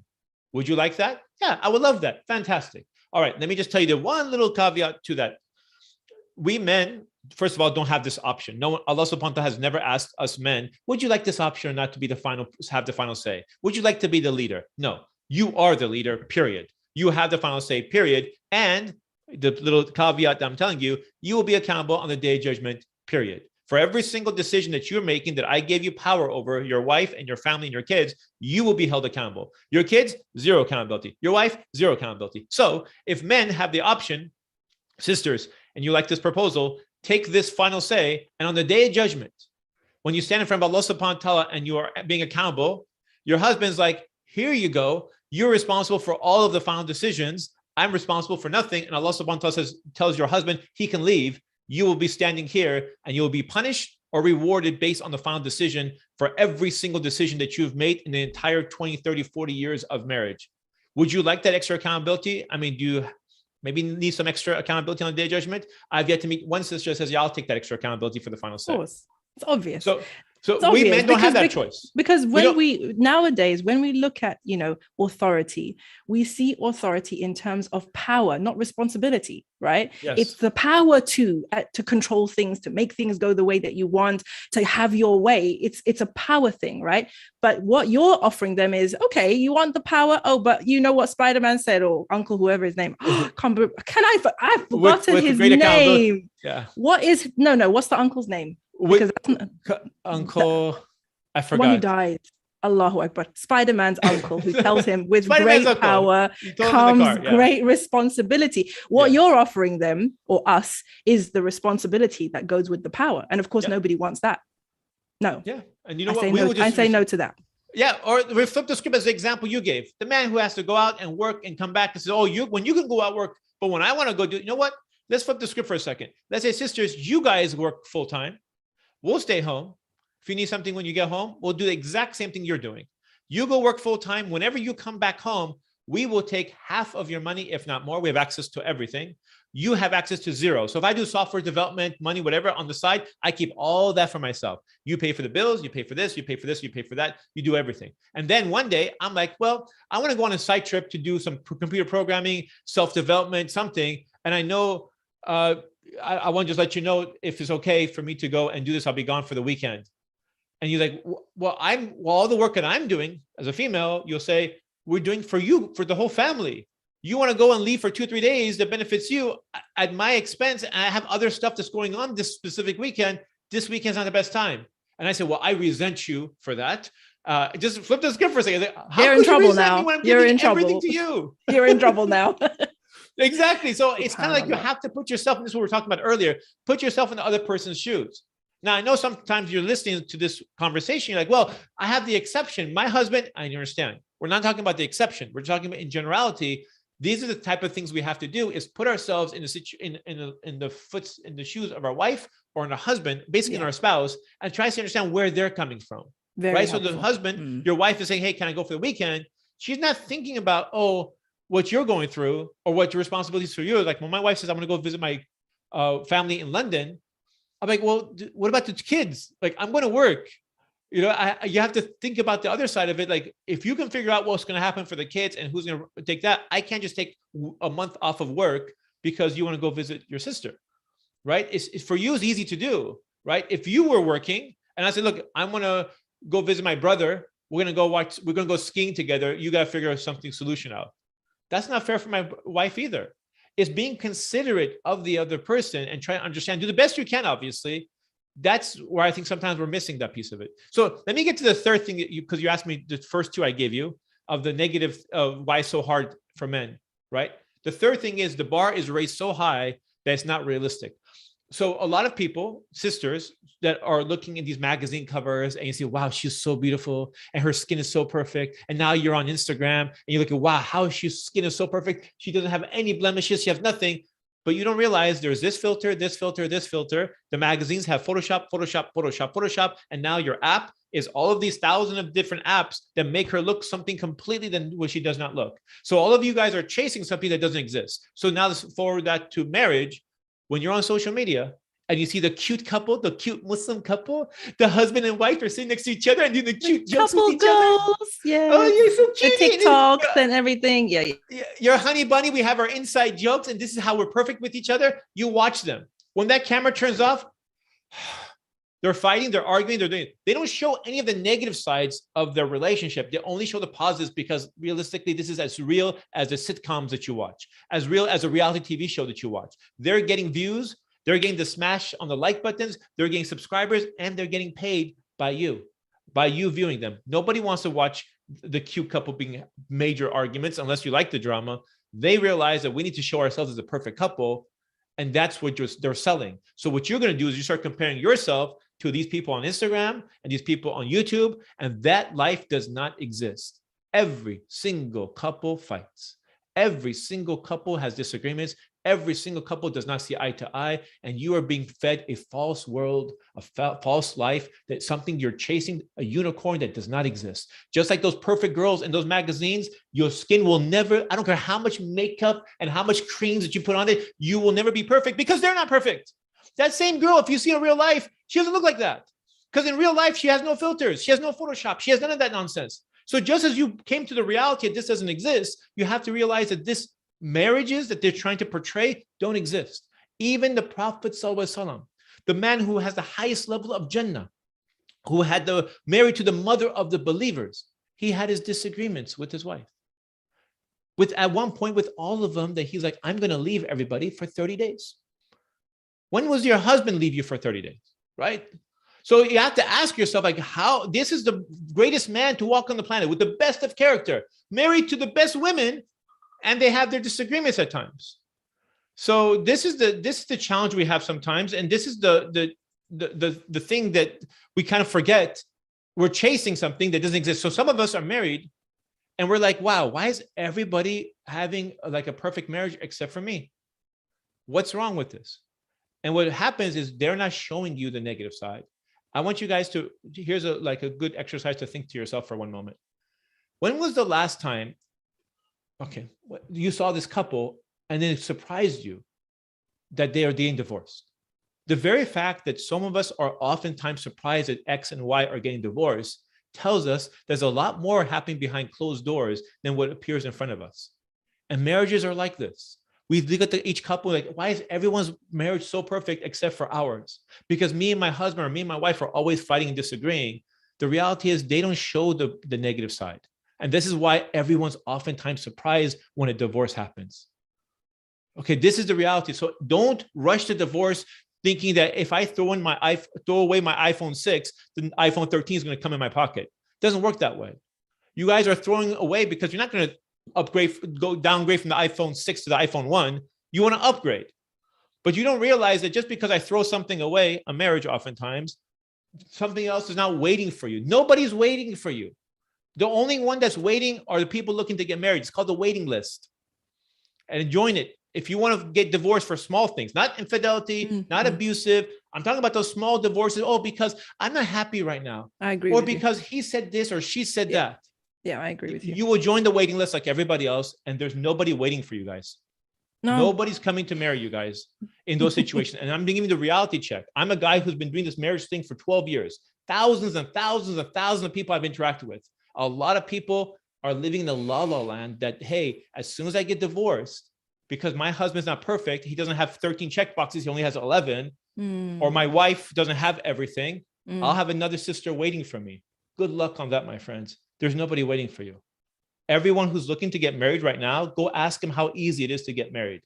Would you like that? Yeah, I would love that. Fantastic. All right, let me just tell you the one little caveat to that. We men, first of all, don't have this option. No one, Allah subhanahu wa ta'ala has never asked us men, would you like this option or not to be have the final say? Would you like to be the leader? No, you are the leader, period. You have the final say, period. And the little caveat that I'm telling you, you will be accountable on the day of judgment, period. For every single decision that you're making that I gave you power over, your wife and your family and your kids, you will be held accountable. Your kids, zero accountability. Your wife, zero accountability. So if men have the option, sisters, and you like this proposal, take this final say, and on the day of judgment, when you stand in front of Allah subhanahu wa ta'ala and you are being accountable, your husband's like, here you go. You're responsible for all of the final decisions. I'm responsible for nothing. And Allah subhanahu wa ta'ala tells your husband he can leave. You will be standing here and you will be punished or rewarded based on the final decision for every single decision that you've made in the entire 20, 30, 40 years of marriage. Would you like that extra accountability? I mean, do you maybe need some extra accountability on the day of judgment? I've yet to meet one sister that says, yeah, I'll take that extra accountability for the final say. Of course. It's obvious. So we men don't have that choice. Because nowadays, when we look at, authority, we see authority in terms of power, not responsibility, right? Yes. It's the power to control things, to make things go the way that you want, to have your way. It's a power thing, right? But what you're offering them is, okay, you want the power? Oh, but you know what Spider-Man said, or Uncle, whoever his name. I've forgotten his name. Yeah. What's the uncle's name? Because Uncle, I forgot. One who died. Allahu Akbar. Spider-Man's uncle, who tells him with great power comes great responsibility. What you're offering them, or us, is the responsibility that goes with the power. And of course, nobody wants that. No. Yeah. And you know what? I say no to that. Yeah. Or we flip the script as the example you gave. The man who has to go out and work and come back and say, when you can go out work, but when I want to go do, you know what? Let's flip the script for a second. Let's say, sisters, you guys work full time. We'll stay home. If you need something when you get home, we'll do the exact same thing you're doing. You go work full time. Whenever you come back home, we will take half of your money, if not more. We have access to everything. You have access to zero. So if I do software development, money, whatever on the side, I keep all that for myself. You pay for the bills, you pay for this, you pay for this, you pay for that, you do everything. And then one day I'm like, well, I want to go on a side trip to do some computer programming, self-development, something. And I know, I want to just let you know if it's okay for me to go and do this. I'll be gone for the weekend. And you're like, well, all the work that I'm doing as a female, you'll say, we're doing for you, for the whole family. You want to go and leave for 2-3 days that benefits you at my expense. And I have other stuff that's going on this specific weekend. This weekend's not the best time. And I said, well, I resent you for that. Just flip the script for a second. You're in trouble now. You're in trouble. Everything to you. You're in trouble now. Exactly. So it's kind of like you have to put yourself, and this is what we were talking about earlier, put yourself in the other person's shoes. Now, I know sometimes you're listening to this conversation, you're like, well, I have the exception. My husband, I understand. We're not talking about the exception. We're talking about in generality. These are the type of things we have to do, is put ourselves in the shoes of our wife or in our husband, basically in our spouse, and try to understand where they're coming from. Right. So the husband, your wife is saying, hey, can I go for the weekend? She's not thinking about, what you're going through or what your responsibilities for you. Like when my wife says, I'm going to go visit my family in London, I'm like, well, what about the kids? Like, I'm going to work. You have to think about the other side of it. Like, if you can figure out what's going to happen for the kids and who's going to take that, I can't just take a month off of work because you want to go visit your sister, right? It's for you, it's easy to do, right? If you were working and I said, look, I'm going to go visit my brother. We're going to go skiing together. You got to figure solution out. That's not fair for my wife either. It's being considerate of the other person and try to understand, do the best you can, obviously. That's where I think sometimes we're missing that piece of it. So let me get to the third thing, because you asked me the first two I gave you of the negative of why it's so hard for men, right? The third thing is the bar is raised so high that it's not realistic. So a lot of people, sisters, that are looking at these magazine covers and you see, wow, she's so beautiful and her skin is so perfect. And now you're on Instagram and you look at, wow, how she's skin is so perfect. She doesn't have any blemishes. She has nothing. But you don't realize there's this filter, this filter, this filter. The magazines have Photoshop, Photoshop, Photoshop, Photoshop. And now your app is all of these thousands of different apps that make her look something completely than what she does not look. So all of you guys are chasing something that doesn't exist. So now let's forward that to marriage. When you're on social media and you see the cute couple, the cute Muslim couple, the husband and wife are sitting next to each other and doing the cute jokes with each other. Yeah. Oh, you're so cute. The TikToks and everything. Yeah. You're honey bunny. We have our inside jokes and this is how we're perfect with each other. You watch them. When that camera turns off, they're fighting, they're arguing, they're doing it. They don't show any of the negative sides of their relationship. They only show the positives because realistically, this is as real as the sitcoms that you watch, as real as a reality TV show that you watch. They're getting views, they're getting the smash on the like buttons, they're getting subscribers, and they're getting paid by you viewing them. Nobody wants to watch the cute couple being major arguments unless you like the drama. They realize that we need to show ourselves as a perfect couple, and that's what they're selling. So what you're going to do is you start comparing yourself to these people on Instagram and these people on YouTube, and that life does not exist. Every single couple fights. Every single couple has disagreements. Every single couple does not see eye to eye, and you are being fed a false world, a false life, that something you're chasing, a unicorn that does not exist. Just like those perfect girls in those magazines, your skin will never, I don't care how much makeup and how much creams that you put on it, you will never be perfect because they're not perfect. That same girl, if you see in real life, she doesn't look like that. Because in real life, she has no filters. She has no Photoshop. She has none of that nonsense. So just as you came to the reality that this doesn't exist, you have to realize that this marriages that they're trying to portray don't exist. Even the Prophet ﷺ, the man who has the highest level of Jannah, who had married to the mother of the believers, he had his disagreements with his wife. At one point with all of them, that he's like, I'm going to leave everybody for 30 days. When was your husband leave you for 30 days, right? So you have to ask yourself, like, how this is the greatest man to walk on the planet with the best of character, married to the best women, and they have their disagreements at times. So this is the challenge we have sometimes, and this is the thing that we kind of forget. We're chasing something that doesn't exist. So some of us are married, and we're like, wow, why is everybody having like a perfect marriage except for me? What's wrong with this? And what happens is they're not showing you the negative side. I want you guys to, here's a good exercise to think to yourself for one moment. When was the last time, you saw this couple and then it surprised you that they are getting divorced? The very fact that some of us are oftentimes surprised that X and Y are getting divorced tells us there's a lot more happening behind closed doors than what appears in front of us. And marriages are like this. We look at each couple like, why is everyone's marriage so perfect except for ours? Because me and my husband or me and my wife are always fighting and disagreeing. The reality is they don't show the negative side. And this is why everyone's oftentimes surprised when a divorce happens. Okay, this is the reality. So don't rush to divorce thinking that if I throw away my iPhone 6, the iPhone 13 is going to come in my pocket. It doesn't work that way. You guys are throwing away because you're not going to downgrade from the iPhone 6 to the iPhone 1. You want to upgrade. But you don't realize that just because I throw something away, a marriage oftentimes, something else is not waiting for you. Nobody's waiting for you. The only one that's waiting are the people looking to get married. It's called the waiting list. and join it. If you want to get divorced for small things, not infidelity, not abusive, I'm talking about those small divorces. Oh, because I'm not happy right now. I agree or with you. because he said this or she said that. Yeah, I agree with you. You will join the waiting list like everybody else, and there's nobody waiting for you guys. No. Nobody's coming to marry you guys in those situations. And I'm giving you the reality check. I'm a guy who's been doing this marriage thing for 12 years. Thousands and thousands and thousands of people I've interacted with. A lot of people are living in the la la land that, hey, as soon as I get divorced, because my husband's not perfect, he doesn't have 13 check boxes, he only has 11, or my wife doesn't have everything, I'll have another sister waiting for me. Good luck on that, my friends. There's nobody waiting for you. Everyone who's looking to get married right now, go ask them how easy it is to get married.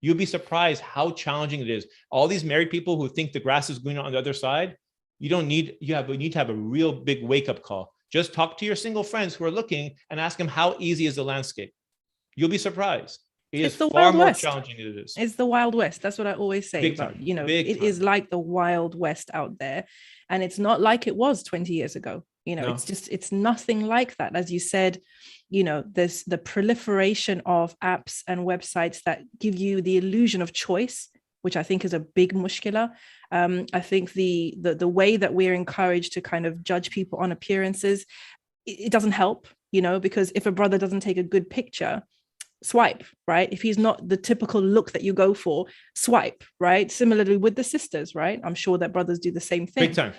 You'll be surprised how challenging it is. All these married people who think the grass is greener on the other side, you need to have a real big wake-up call. Just talk to your single friends who are looking and ask them how easy is the landscape. You'll be surprised. It's far more challenging than it is. It's the Wild West. That's what I always say. It is like the Wild West out there. And it's not like it was 20 years ago. It's nothing like that. As you said, there's the proliferation of apps and websites that give you the illusion of choice, which I think is a big mushkila. I think the way that we're encouraged to kind of judge people on appearances, it doesn't help, because if a brother doesn't take a good picture, swipe, right? If he's not the typical look that you go for, swipe, right? Similarly with the sisters, right? I'm sure that brothers do the same thing. Big time.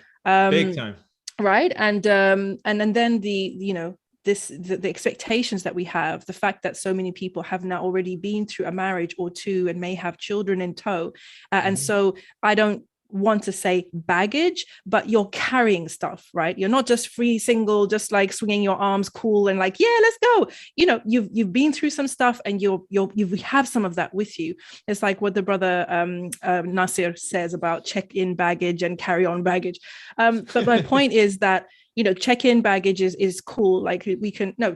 Big time. Right. And then the expectations that we have, the fact that so many people have now already been through a marriage or two and may have children in tow. And so I don't want to say baggage, but you're carrying stuff, right? You're not just free single, just like swinging your arms cool and like, yeah, let's go. You've been through some stuff and you have some of that with you. It's like what the brother Nasir says about check-in baggage and carry-on baggage. But my point is that, check-in baggage is cool. Like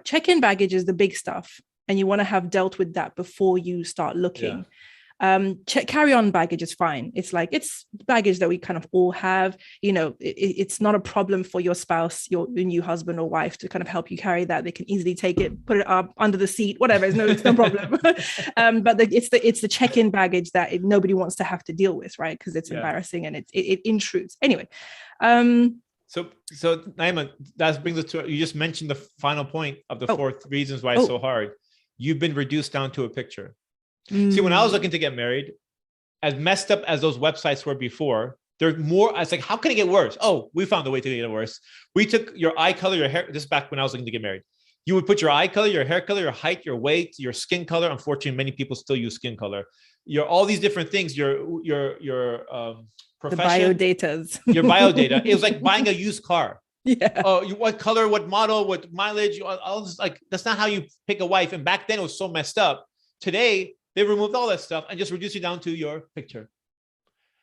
check-in baggage is the big stuff. And you want to have dealt with that before you start looking. Yeah. Carry-on baggage is fine. It's baggage that we kind of all have. It's not a problem for your spouse, your new husband or wife to kind of help you carry that. They can easily take it, put it up under the seat, whatever. It's no problem. But it's the check-in baggage that nobody wants to have to deal with, right? Because it's embarrassing and it intrudes. Anyway. So Naima, that brings us to, you just mentioned the final point of the 4 reasons why it's so hard. You've been reduced down to a picture. See, when I was looking to get married, as messed up as those websites were before, there's more. I was like, how can it get worse? Oh, we found a way to get it worse. We took your eye color, your hair. This is back when I was looking to get married. You would put your eye color, your hair color, your height, your weight, your skin color. Unfortunately, many people still use skin color. All these different things. Your profession, the biodatas. Your biodata. It was like buying a used car. Yeah. Oh, what color, what model, what mileage? All this, like, that's not how you pick a wife. And back then it was so messed up. Today, they removed all that stuff and just reduced you down to your picture.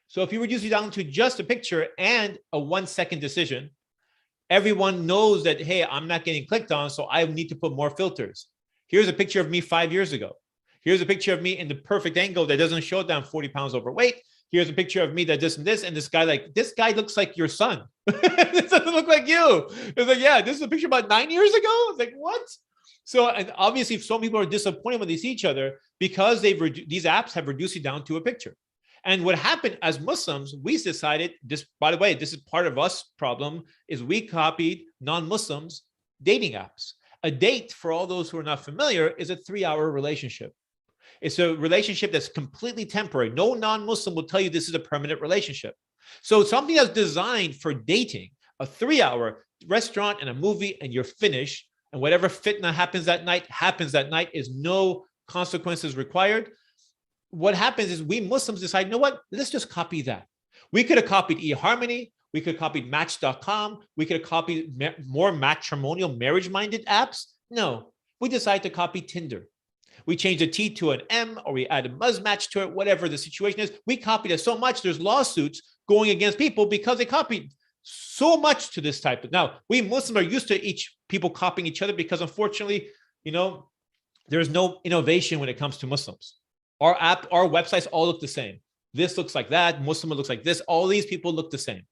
So if you reduce you down to just a picture and a 1-second decision, everyone knows that, hey, I'm not getting clicked on, so I need to put more filters. Here's a picture of me 5 years ago. Here's a picture of me in the perfect angle that doesn't show that I'm 40 pounds overweight. Here's a picture of me that this and this, and this guy looks like your son. This doesn't look like you. It's like, yeah, this is a picture about 9 years ago. It's like, what? So, and obviously, some people are disappointed when they see each other because these apps have reduced you down to a picture. And what happened as Muslims, we decided this, by the way, this is part of us problem, is we copied non-Muslims dating apps. A date, for all those who are not familiar, is a 3-hour relationship. It's a relationship that's completely temporary. No non-Muslim will tell you this is a permanent relationship. So something that's designed for dating, a 3-hour restaurant and a movie, and you're finished. And whatever fitna happens that night is no consequences required. What happens is we Muslims decide, you know what, let's just copy that. We could have copied eHarmony. We could have copied Match.com. We could have copied more matrimonial marriage-minded apps. No, we decided to copy Tinder. We changed a T to an M, or we added Muzzmatch to it, whatever the situation is. We copied it so much, there's lawsuits going against people because they copied so much to this type of. Now, we Muslims are used to people copying each other because, unfortunately, there's no innovation when it comes to Muslims. Our websites all look the same. This looks like that. Muslim looks like this. All these people look the same.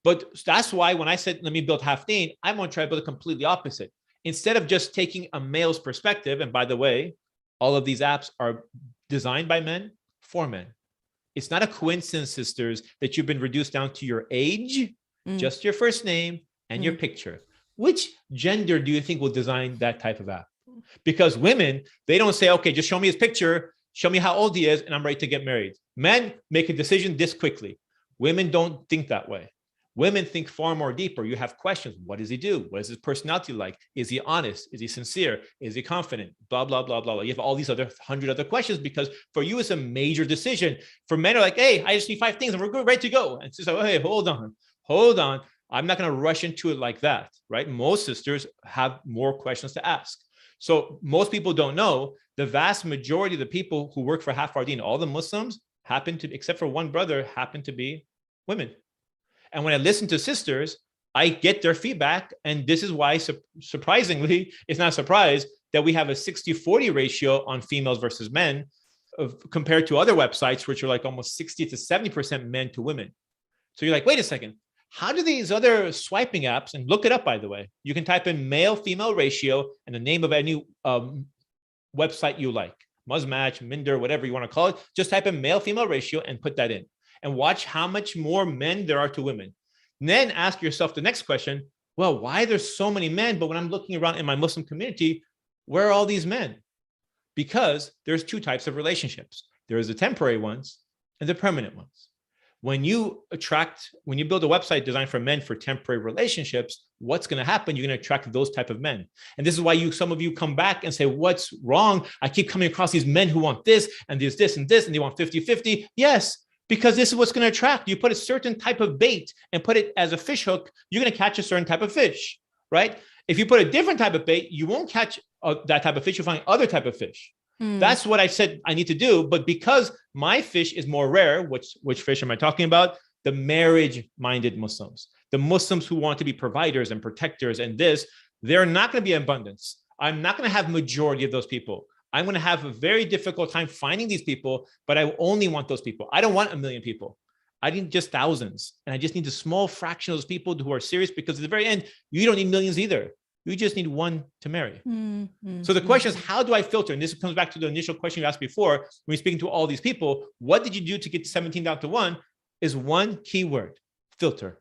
But that's why when I said, let me build Hafteen, I'm going to try to build a completely opposite. Instead of just taking a male's perspective, and by the way, all of these apps are designed by men for men. It's not a coincidence, sisters, that you've been reduced down to your age, just your first name and your picture. Which gender do you think will design that type of app? Because women, they don't say, okay, just show me his picture, show me how old he is, and I'm ready to get married. Men make a decision this quickly. Women don't think that way. Women think far more deeper. You have questions. What does he do? What is his personality like? Is he honest? Is he sincere? Is he confident? Blah, blah, blah, blah, blah. You have all these other 100 other questions because for you, it's a major decision. For men are like, hey, I just need 5 things and we're ready to go. And it's like, hey, hold on. I'm not going to rush into it like that, right? Most sisters have more questions to ask. So most people don't know the vast majority of the people who work for Half Our Deen, all the Muslims happen to, except for one brother, happen to be women. And when I listen to sisters, I get their feedback. And this is why, surprisingly, it's not a surprise that we have a 60-40 ratio on females versus men compared to other websites, which are like almost 60 to 70% men to women. So you're like, wait a second. How do these other swiping apps, and look it up, by the way, you can type in male-female ratio and the name of any website you like, Muzzmatch, Minder, whatever you want to call it. Just type in male-female ratio and put that in. And watch how much more men there are to women. And then ask yourself the next question, well, why there's so many men, but when I'm looking around in my Muslim community, where are all these men? Because there's 2 types of relationships. There's the temporary ones and the permanent ones. When you build a website designed for men for temporary relationships, what's going to happen? You're going to attract those type of men. And this is why some of you come back and say, what's wrong? I keep coming across these men who want this, and there's this and this, and they want 50-50. Yes. Because this is what's going to attract. You put a certain type of bait and put it as a fish hook, you're going to catch a certain type of fish, right? If you put a different type of bait, you won't catch that type of fish. You'll find other type of fish. That's what I said I need to do. But because my fish is more rare, which fish am I talking about? The marriage-minded Muslims, the Muslims who want to be providers and protectors and this, they're not going to be in abundance. I'm not going to have majority of those people. I'm going to have a very difficult time finding these people, but I only want those people. I don't want 1 million people. I need just thousands. And I just need a small fraction of those people who are serious, because at the very end, you don't need millions either. You just need 1 to marry. So the question is, how do I filter? And this comes back to the initial question you asked before, when you're speaking to all these people, what did you do to get 17 down to 1 is 1 key word, filter.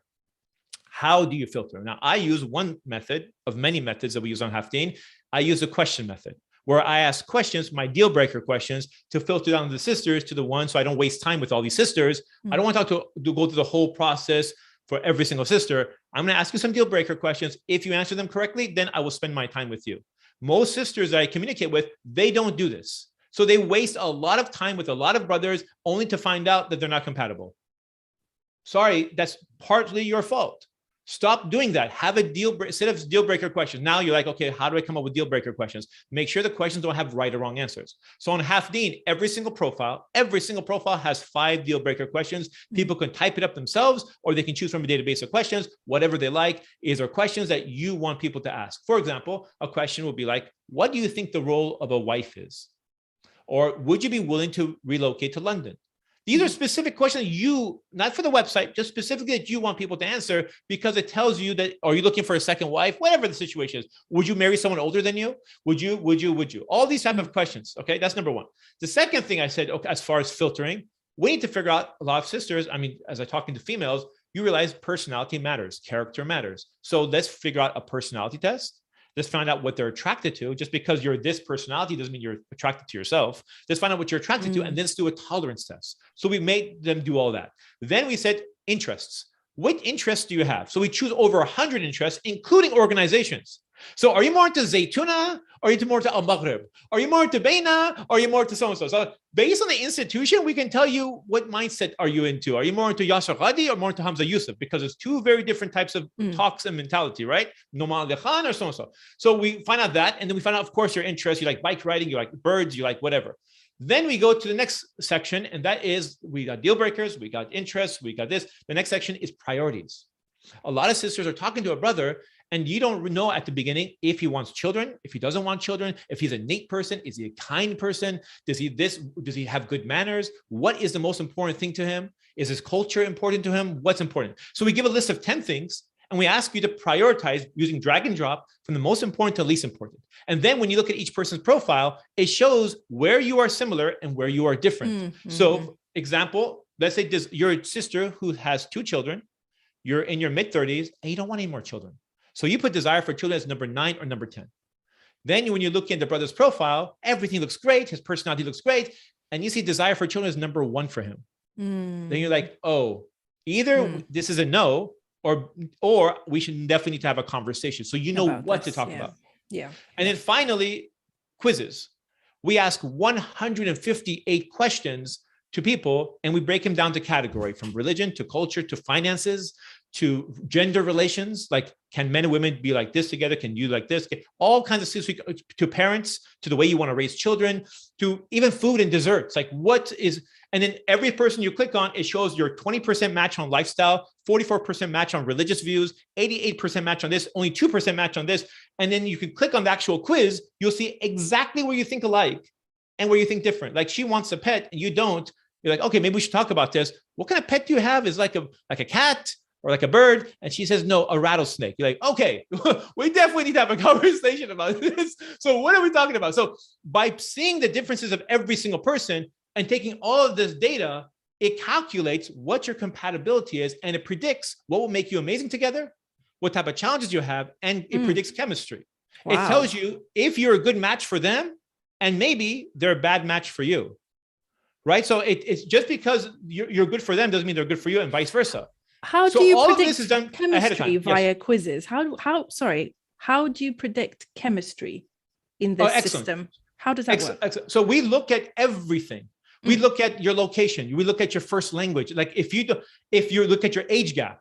How do you filter? Now, I use one method of many methods that we use on Half Deen. I use a question method, where I ask questions, my deal breaker questions, to filter down the sisters to the one, so I don't waste time with all these sisters. I don't want to go through the whole process for every single sister. I'm going to ask you some deal breaker questions. If you answer them correctly, then I will spend my time with you. Most sisters that I communicate with, they don't do this. So they waste a lot of time with a lot of brothers only to find out that they're not compatible. Sorry, that's partly your fault. Stop doing that. Have a set of deal breaker questions. Now you're like, okay, how do I come up with deal breaker questions? Make sure the questions don't have right or wrong answers. So on Half Deen, every single profile has 5 deal breaker questions. People can type it up themselves, or they can choose from a database of questions, whatever they like. Is there questions that you want people to ask? For example, a question will be like, what do you think the role of a wife is? Or would you be willing to relocate to London? These are specific questions you, not for the website, just specifically that you want people to answer, because it tells you that, are you looking for a second wife? Whatever the situation is. Would you marry someone older than you? Would you? All these type of questions. Okay, that's number 1. The second thing I said, okay, as far as filtering, we need to figure out, a lot of sisters, I mean, as I'm talking to females, you realize personality matters, character matters. So let's figure out a personality test. Let's find out what they're attracted to. Just because you're this personality doesn't mean you're attracted to yourself. Let's find out what you're attracted to, and then let's do a tolerance test. So we made them do all that. Then we said interests. What interests do you have? So we choose over 100 interests, including organizations. So are you more into Zaytuna? Or are you more into Al-Maghrib? Are you more into Baina? Or are you more into so-and-so? So based on the institution, we can tell you what mindset are you into. Are you more into Yasser Ghadi or more into Hamza Yusuf? Because it's 2 very different types of talks and mentality, right? Noman Ali Khan or so-and-so. So we find out that, and then we find out, of course, your interests. You like bike riding, you like birds, you like whatever. Then we go to the next section, and that is, we got deal breakers, we got interests, we got this. The next section is priorities. A lot of sisters are talking to a brother, and you don't know at the beginning if he wants children, if he doesn't want children, if he's a neat person, is he a kind person? Does he have good manners? What is the most important thing to him? Is his culture important to him? What's important? So we give a list of 10 things, And we ask you to prioritize using drag and drop from the most important to least important. And then when you look at each person's profile, it shows where you are similar and where you are different. Mm-hmm. So example, let's say this, your sister who has 2 children, you're in your mid-30s and you don't want any more children. So you put desire for children as number 9 or number 10. Then when you look at the brother's profile, everything looks great. His personality looks great. And you see desire for children is number 1 for him. Then you're like, oh, either this is a no, or we should definitely need to have a conversation. So you know what to talk about. Yeah. And then finally, quizzes. We ask 158 questions to people, and we break them down to category, from religion to culture to finances to gender relations. Like, can men and women be like this together? Can you like this? All kinds of things, to parents, to the way you want to raise children, to even food and desserts. Like, what is, and then every person you click on, it shows your 20% match on lifestyle, 44% match on religious views, 88% match on this, only 2% match on this. And then you can click on the actual quiz. You'll see exactly where you think alike and where you think different. Like, she wants a pet and you don't. You're like, okay, maybe we should talk about this. What kind of pet do you have? Is like a cat or like a bird? And she says, no, a rattlesnake. You're like, okay, we definitely need to have a conversation about this. So what are we talking about? So by seeing the differences of every single person and taking all of this data, it calculates what your compatibility is, and it predicts what will make you amazing together, what type of challenges you have, and it predicts chemistry. Wow. It tells you if you're a good match for them, and maybe they're a bad match for you. Right? So it's just because you're good for them doesn't mean they're good for you, and vice versa. How do you predict this is done chemistry via quizzes? How do you predict chemistry in this system? How does that work? So we look at everything. We look at your location. We look at your first language. Like if you look at your age gap.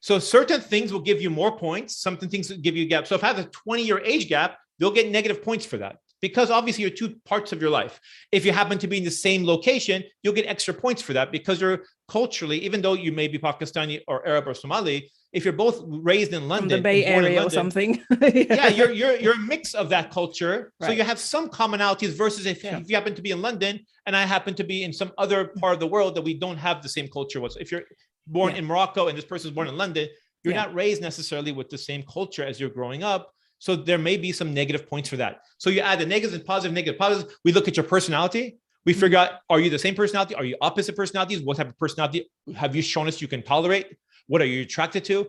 So certain things will give you more points. Some things will give you a gap. So if I have a 20-year age gap, they'll get negative points for that, because obviously you're 2 parts of your life. If you happen to be in the same location, you'll get extra points for that, because you're culturally, even though you may be Pakistani or Arab or Somali, if you're both raised in London, from the Bay Area or something, you're a mix of that culture. Right. So you have some commonalities versus if you happen to be in London and I happen to be in some other part of the world that we don't have the same culture. If you're born in Morocco and this person is born in London, you're not raised necessarily with the same culture as you're growing up. So there may be some negative points for that. So you add the negatives and positive, negative, positive. We look at your personality. We figure out, are you the same personality? Are you opposite personalities? What type of personality have you shown us you can tolerate? What are you attracted to?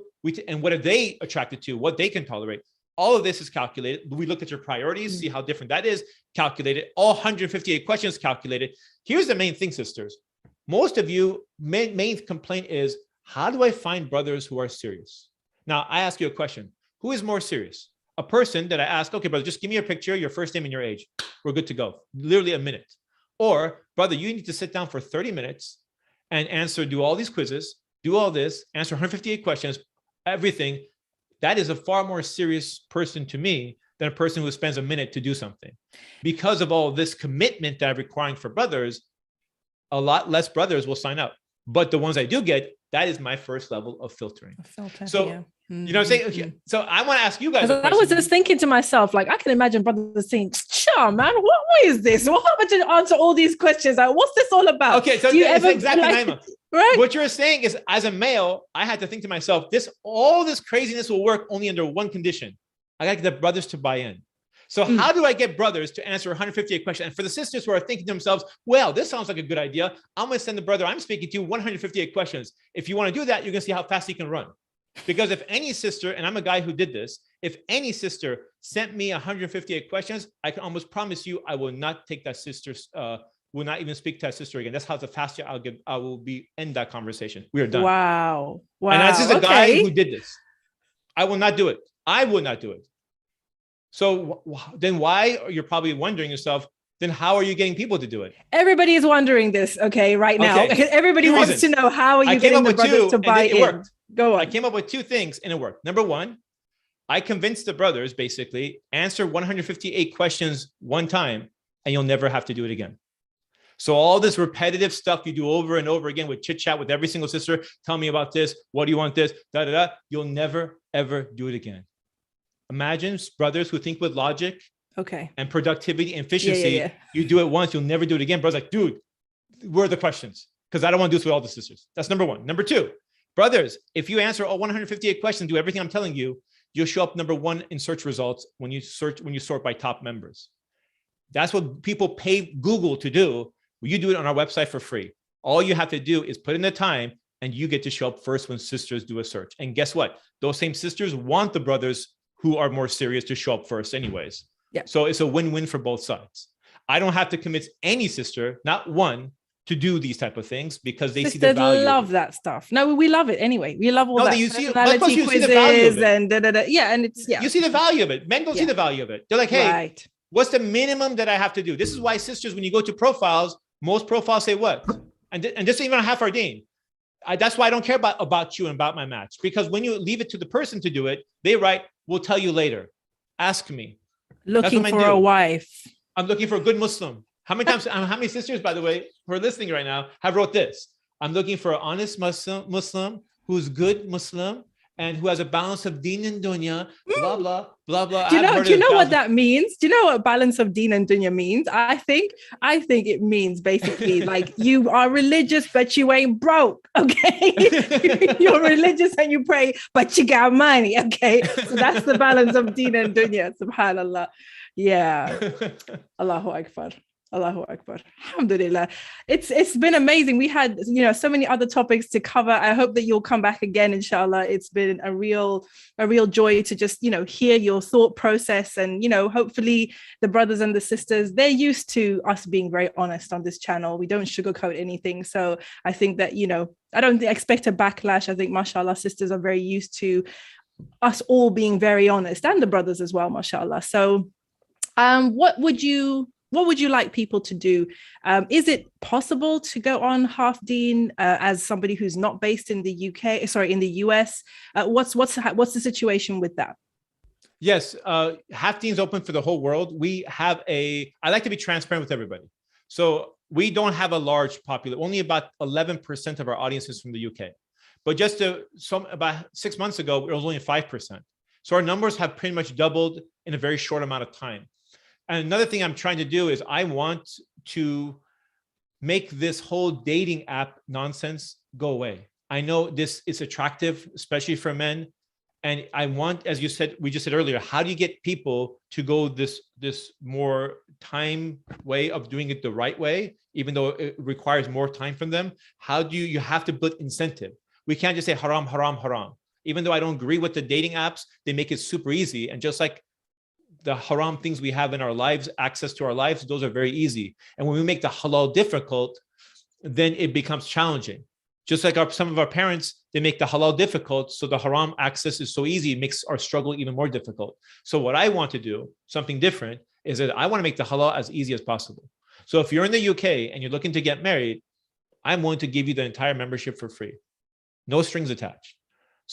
And what are they attracted to? What they can tolerate? All of this is calculated. We look at your priorities, see how different that is, calculated. All 158 questions calculated. Here's the main thing, sisters. Most of you, main complaint is, how do I find brothers who are serious? Now, I ask you a question. Who is more serious? A person that I ask, okay, brother, just give me your picture, your first name and your age. We're good to go. Literally a minute. Or, brother, you need to sit down for 30 minutes and do all these quizzes, do all this, answer 158 questions, everything. That is a far more serious person to me than a person who spends a minute to do something. Because of all this commitment that I'm requiring for brothers, a lot less brothers will sign up. But the ones I do get, that is my first level of filtering. You know what I'm saying? Okay. So I want to ask you guys. I was just thinking to myself, like, I can imagine brothers saying, sure, man, what is this? What happened to answer all these questions? Like, what's this all about? Okay, so exactly, right? What you're saying is, as a male, I had to think to myself, all this craziness will work only under one condition. I got to get the brothers to buy in. So how do I get brothers to answer 158 questions? And for the sisters who are thinking to themselves, well, this sounds like a good idea, I'm going to send the brother I'm speaking to 158 questions. If you want to do that, you're going to see how fast he can run. Because if any sister, and I'm a guy who did this, if any sister sent me 158 questions, I can almost promise you I will not take that sister's, will not even speak to that sister again. That's how the faster I will end that conversation. We are done. Wow. And this is a guy who did this. I will not do it. I will not do it. So then why, you're probably wondering yourself, then how are you getting people to do it? Everybody is wondering this, right now. Okay. Everybody wants to know, how are you getting the brothers to buy in? It worked. Go on. I came up with 2 things and it worked. Number 1, I convinced the brothers, basically, answer 158 questions one time and you'll never have to do it again. So all this repetitive stuff you do over and over again with chit chat with every single sister, tell me about this, what do you want this, you'll never, ever do it again. Imagine brothers who think with logic and productivity and efficiency. Yeah. You do it once, you'll never do it again. Brothers like, dude, where are the questions? Because I don't want to do this with all the sisters. That's number 1. Number 2, Brothers, if you answer all 158 questions, do everything I'm telling you, you'll show up number one in search results when you sort by top members. That's what people pay Google to do. You do it on our website for free. All you have to do is put in the time and you get to show up first when sisters do a search. And guess what? Those same sisters want the brothers who are more serious to show up first anyways. Yeah. So it's a win-win for both sides. I don't have to convince any sister, not one, to do these type of things because they see the value. Love that stuff. No, we love it anyway. We love all that personality you quizzes and Yeah, and it's You see the value of it. Men don't see the value of it. They're like, hey, what's the minimum that I have to do? This is why sisters, when you go to profiles, most profiles say what? And this is even a half our deen. That's why I don't care about you and about my match. Because when you leave it to the person to do it, they write, we'll tell you later. Ask me. Looking for a wife. I'm looking for a good Muslim. How many sisters, by the way, who are listening right now, have wrote this? I'm looking for an honest Muslim who's good Muslim and who has a balance of deen and dunya, blah, blah, blah, blah. Do you know what that means? Do you know what balance of deen and dunya means? I think it means basically like you are religious, but you ain't broke, okay? You're religious and you pray, but you got money, okay? So that's the balance of deen and dunya, subhanallah. Yeah. Allahu Akbar. Allahu Akbar. Alhamdulillah. It's been amazing. We had, so many other topics to cover. I hope that you'll come back again, inshallah. It's been a real joy to just, hear your thought process and, hopefully the brothers and the sisters, they're used to us being very honest on this channel. We don't sugarcoat anything. So I think that, I don't expect a backlash. I think, mashallah, sisters are very used to us all being very honest, and the brothers as well, mashallah. So what would you like people to do? Is it possible to go on Half Deen as somebody who's not based in the in the US? What's the situation with that? Yes, Half Deen's open for the whole world. I like to be transparent with everybody. So we don't have a large population. Only about 11% of our audience is from the UK. But just about 6 months ago, it was only 5%. So our numbers have pretty much doubled in a very short amount of time. And another thing I'm trying to do is I want to make this whole dating app nonsense go away. I know this is attractive, especially for men. And I want, as we just said earlier, how do you get people to go this more time way of doing it the right way, even though it requires more time from them? You have to build incentive. We can't just say haram, haram, haram. Even though I don't agree with the dating apps, they make it super easy. And just like the haram things we have in our lives, access to our lives, those are very easy. And when we make the halal difficult, then it becomes challenging. Just like some of our parents, they make the halal difficult. So the haram access is so easy, it makes our struggle even more difficult. So what I want to do, something different, is that I want to make the halal as easy as possible. So if you're in the UK and you're looking to get married, I'm willing to give you the entire membership for free. No strings attached.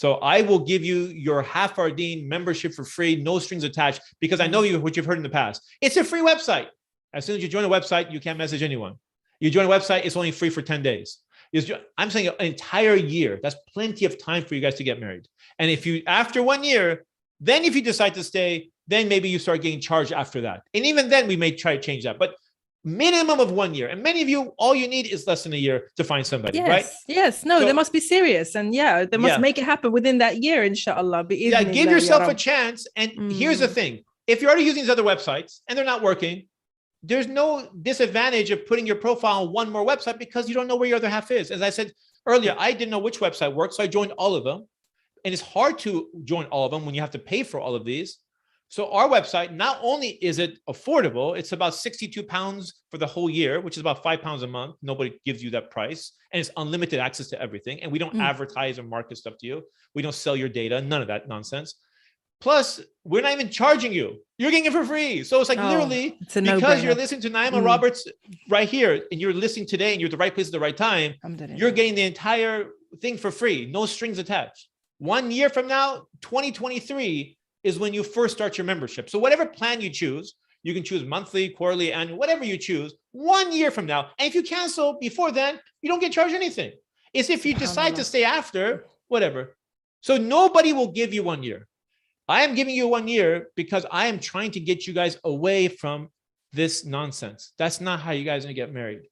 So I will give you your Half Our Deen membership for free, no strings attached, because I know what you've heard in the past. It's a free website. As soon as you join a website, you can't message anyone. You join a website, it's only free for 10 days. I'm saying an entire year. That's plenty of time for you guys to get married. And after 1 year, then if you decide to stay, then maybe you start getting charged after that. And even then we may try to change that. But minimum of 1 year. And many of you, all you need is less than a year to find somebody, right? Yes. No, they must be serious. And they must make it happen within that year, inshallah. Give yourself a chance. And here's the thing. If you're already using these other websites and they're not working, there's no disadvantage of putting your profile on one more website because you don't know where your other half is. As I said earlier, I didn't know which website worked, so I joined all of them. And it's hard to join all of them when you have to pay for all of these. So our website, not only is it affordable, it's about £62 for the whole year, which is about £5 a month. Nobody gives you that price. And it's unlimited access to everything. And we don't advertise or market stuff to you. We don't sell your data, none of that nonsense. Plus, we're not even charging you. You're getting it for free. So it's like literally, because you're listening to Naima Roberts right here, and you're listening today, and you're at the right place at the right time, you're getting the entire thing for free, no strings attached. 1 year from now, 2023, is when you first start your membership. So whatever plan you choose, you can choose monthly, quarterly, annual, whatever you choose, 1 year from now. And if you cancel before then, you don't get charged anything. It's if you decide to stay after, whatever. So nobody will give you 1 year. I am giving you 1 year because I am trying to get you guys away from this nonsense. That's not how you guys are gonna get married.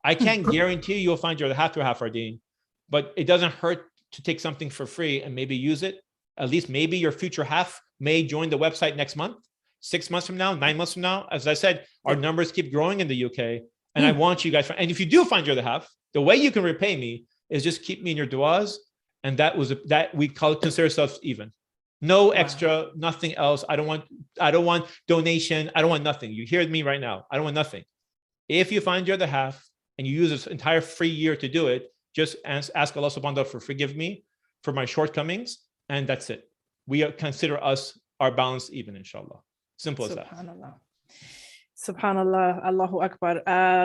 I can't guarantee you'll find your Half Our Deen, but it doesn't hurt to take something for free and maybe use it, at least maybe your future half may join the website next month, 6 months from now, 9 months from now. As I said, our numbers keep growing in the UK. And I want you guys, and if you do find your other half, the way you can repay me is just keep me in your du'as. And that we consider ourselves even. No extra, nothing else. I don't want donation. I don't want nothing. You hear me right now. I don't want nothing. If you find your other half and you use this entire free year to do it, just ask Allah subhanahu wa ta'ala for forgive me for my shortcomings. And that's it. We consider our balance even, inshallah. Simple as that. Subhanallah, Allahu Akbar.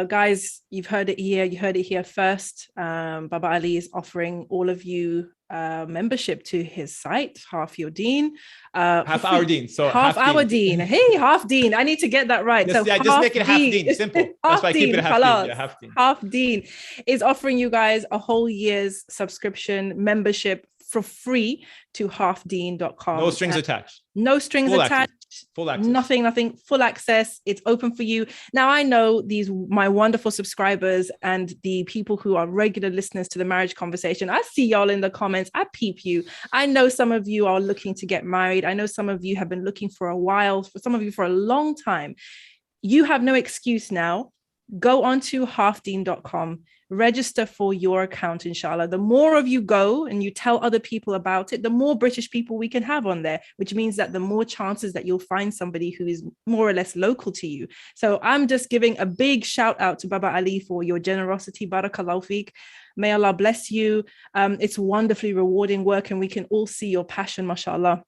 Guys, you've heard it here. You heard it here first. Baba Ali is offering all of you membership to his site, Half Your Deen. Half Our Deen. So half our Deen. Hey, Half Deen. I need to get that right. Just make it Half Deen. Simple. That's why I keep it Half Deen. Yeah, Half Deen. Half Deen is offering you guys a whole year's subscription membership for free to halfdeen.com. No strings attached. No strings attached. Full access. Nothing, full access. It's open for you. Now, I know my wonderful subscribers and the people who are regular listeners to the marriage conversation. I see y'all in the comments. I peep you. I know some of you are looking to get married. I know some of you have been looking for a while, for some of you for a long time. You have no excuse now. Go on to halfdeen.com, register for your account, inshallah. The more of you go and you tell other people about it, the more British people we can have on there, which means that the more chances that you'll find somebody who is more or less local to you. So I'm just giving a big shout out to Baba Ali for your generosity. Barakallahu feek. May Allah bless you. It's wonderfully rewarding work and we can all see your passion, mashallah.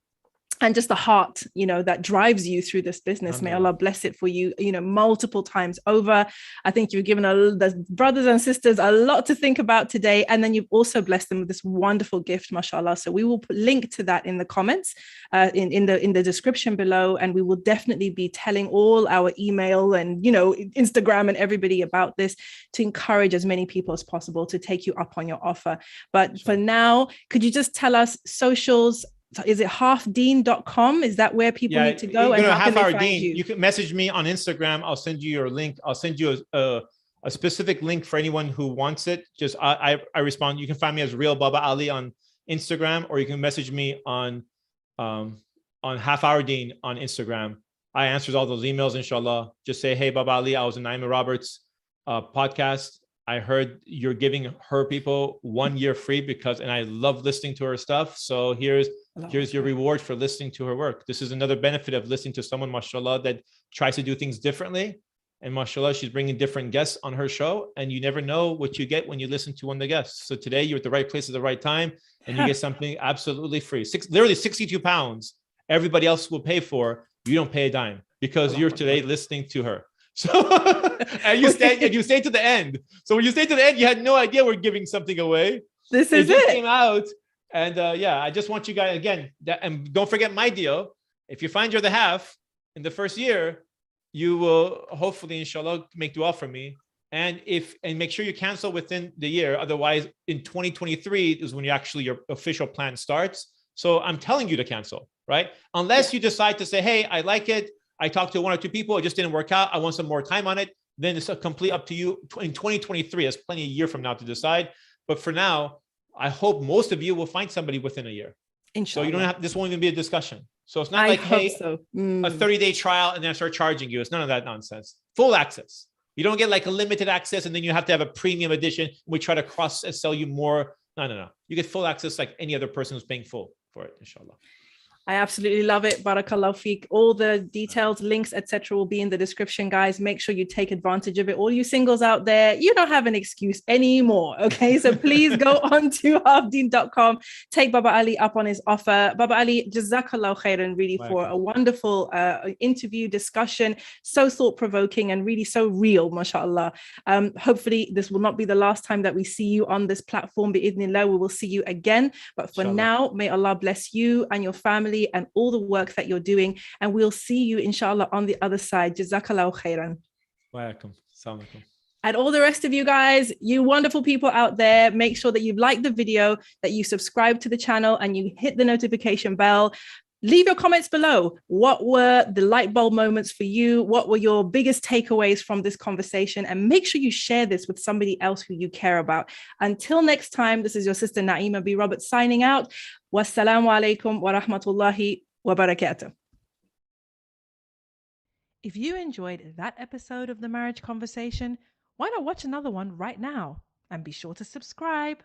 And just the heart, that drives you through this business. Amen. May Allah bless it for you, multiple times over. I think you've given the brothers and sisters a lot to think about today. And then you've also blessed them with this wonderful gift, mashallah. So we will link to that in the comments, in the description below. And we will definitely be telling all our email and, Instagram and everybody about this to encourage as many people as possible to take you up on your offer. But for now, could you just tell us socials? Is it halfdeen.com? Is that where people need to go? And how can they find you? You can message me on Instagram. I'll send you your link. I'll send you a specific link for anyone who wants it. Just I respond. You can find me as Real Baba Ali on Instagram, or you can message me on Half Our Deen on Instagram. I answer all those emails, inshallah. Just say, hey, Baba Ali, I was in Naima Roberts' podcast. I heard you're giving her people 1 year free and I love listening to her stuff. So here's your reward for listening to her work. This is another benefit of listening to someone, mashallah, that tries to do things differently. And mashallah, she's bringing different guests on her show. And you never know what you get when you listen to one of the guests. So today you're at the right place at the right time and you get something absolutely free. Literally 62 pounds. Everybody else will pay for. You don't pay a dime because you're today listening to her. So and you stay to the end. So when you stay to the end, you had no idea we're giving something away. This is it. Came out, and I just want you guys again. And don't forget my deal. If you find you're the half in the first year, you will hopefully, inshallah, make dua for me. And make sure you cancel within the year. Otherwise, in 2023 is when your official plan starts. So I'm telling you to cancel, right? Unless you decide to say, hey, I like it. I talked to 1 or 2 people. It just didn't work out. I want some more time on it. Then it's complete up to you. In 2023, there's plenty of year from now to decide. But for now, I hope most of you will find somebody within a year. Inshallah. So you don't have, this won't even be a discussion. So it's not a 30-day trial and then I start charging you. It's none of that nonsense. Full access. You don't get like a limited access and then you have to have a premium edition. We try to cross and sell you more. No. You get full access like any other person who's paying full for it, inshallah. I absolutely love it. Barakallahu feek. All the details, links, etc. will be in the description, guys. Make sure you take advantage of it. All you singles out there, you don't have an excuse anymore. Okay, so please go on to halfdeen.com. Take Baba Ali up on his offer. Baba Ali, jazakallahu khairan, really, for a wonderful interview, discussion, so thought-provoking and really so real, mashallah. Hopefully, this will not be the last time that we see you on this platform. Bi-idhnillah, we will see you again. But for now, may Allah bless you and your family and all the work that you're doing. And we'll see you, inshallah, on the other side. Jazakallahu khairan. Welcome. Assalamu alaikum. And all the rest of you guys, you wonderful people out there, make sure that you've liked the video, that you subscribe to the channel and you hit the notification bell. Leave your comments below. What were the light bulb moments for you? What were your biggest takeaways from this conversation? And make sure you share this with somebody else who you care about. Until next time, this is your sister Naima B. Roberts signing out. Wassalamu alaikum wa rahmatullahi wa barakatuh. If you enjoyed that episode of The Marriage Conversation, why not watch another one right now? And be sure to subscribe.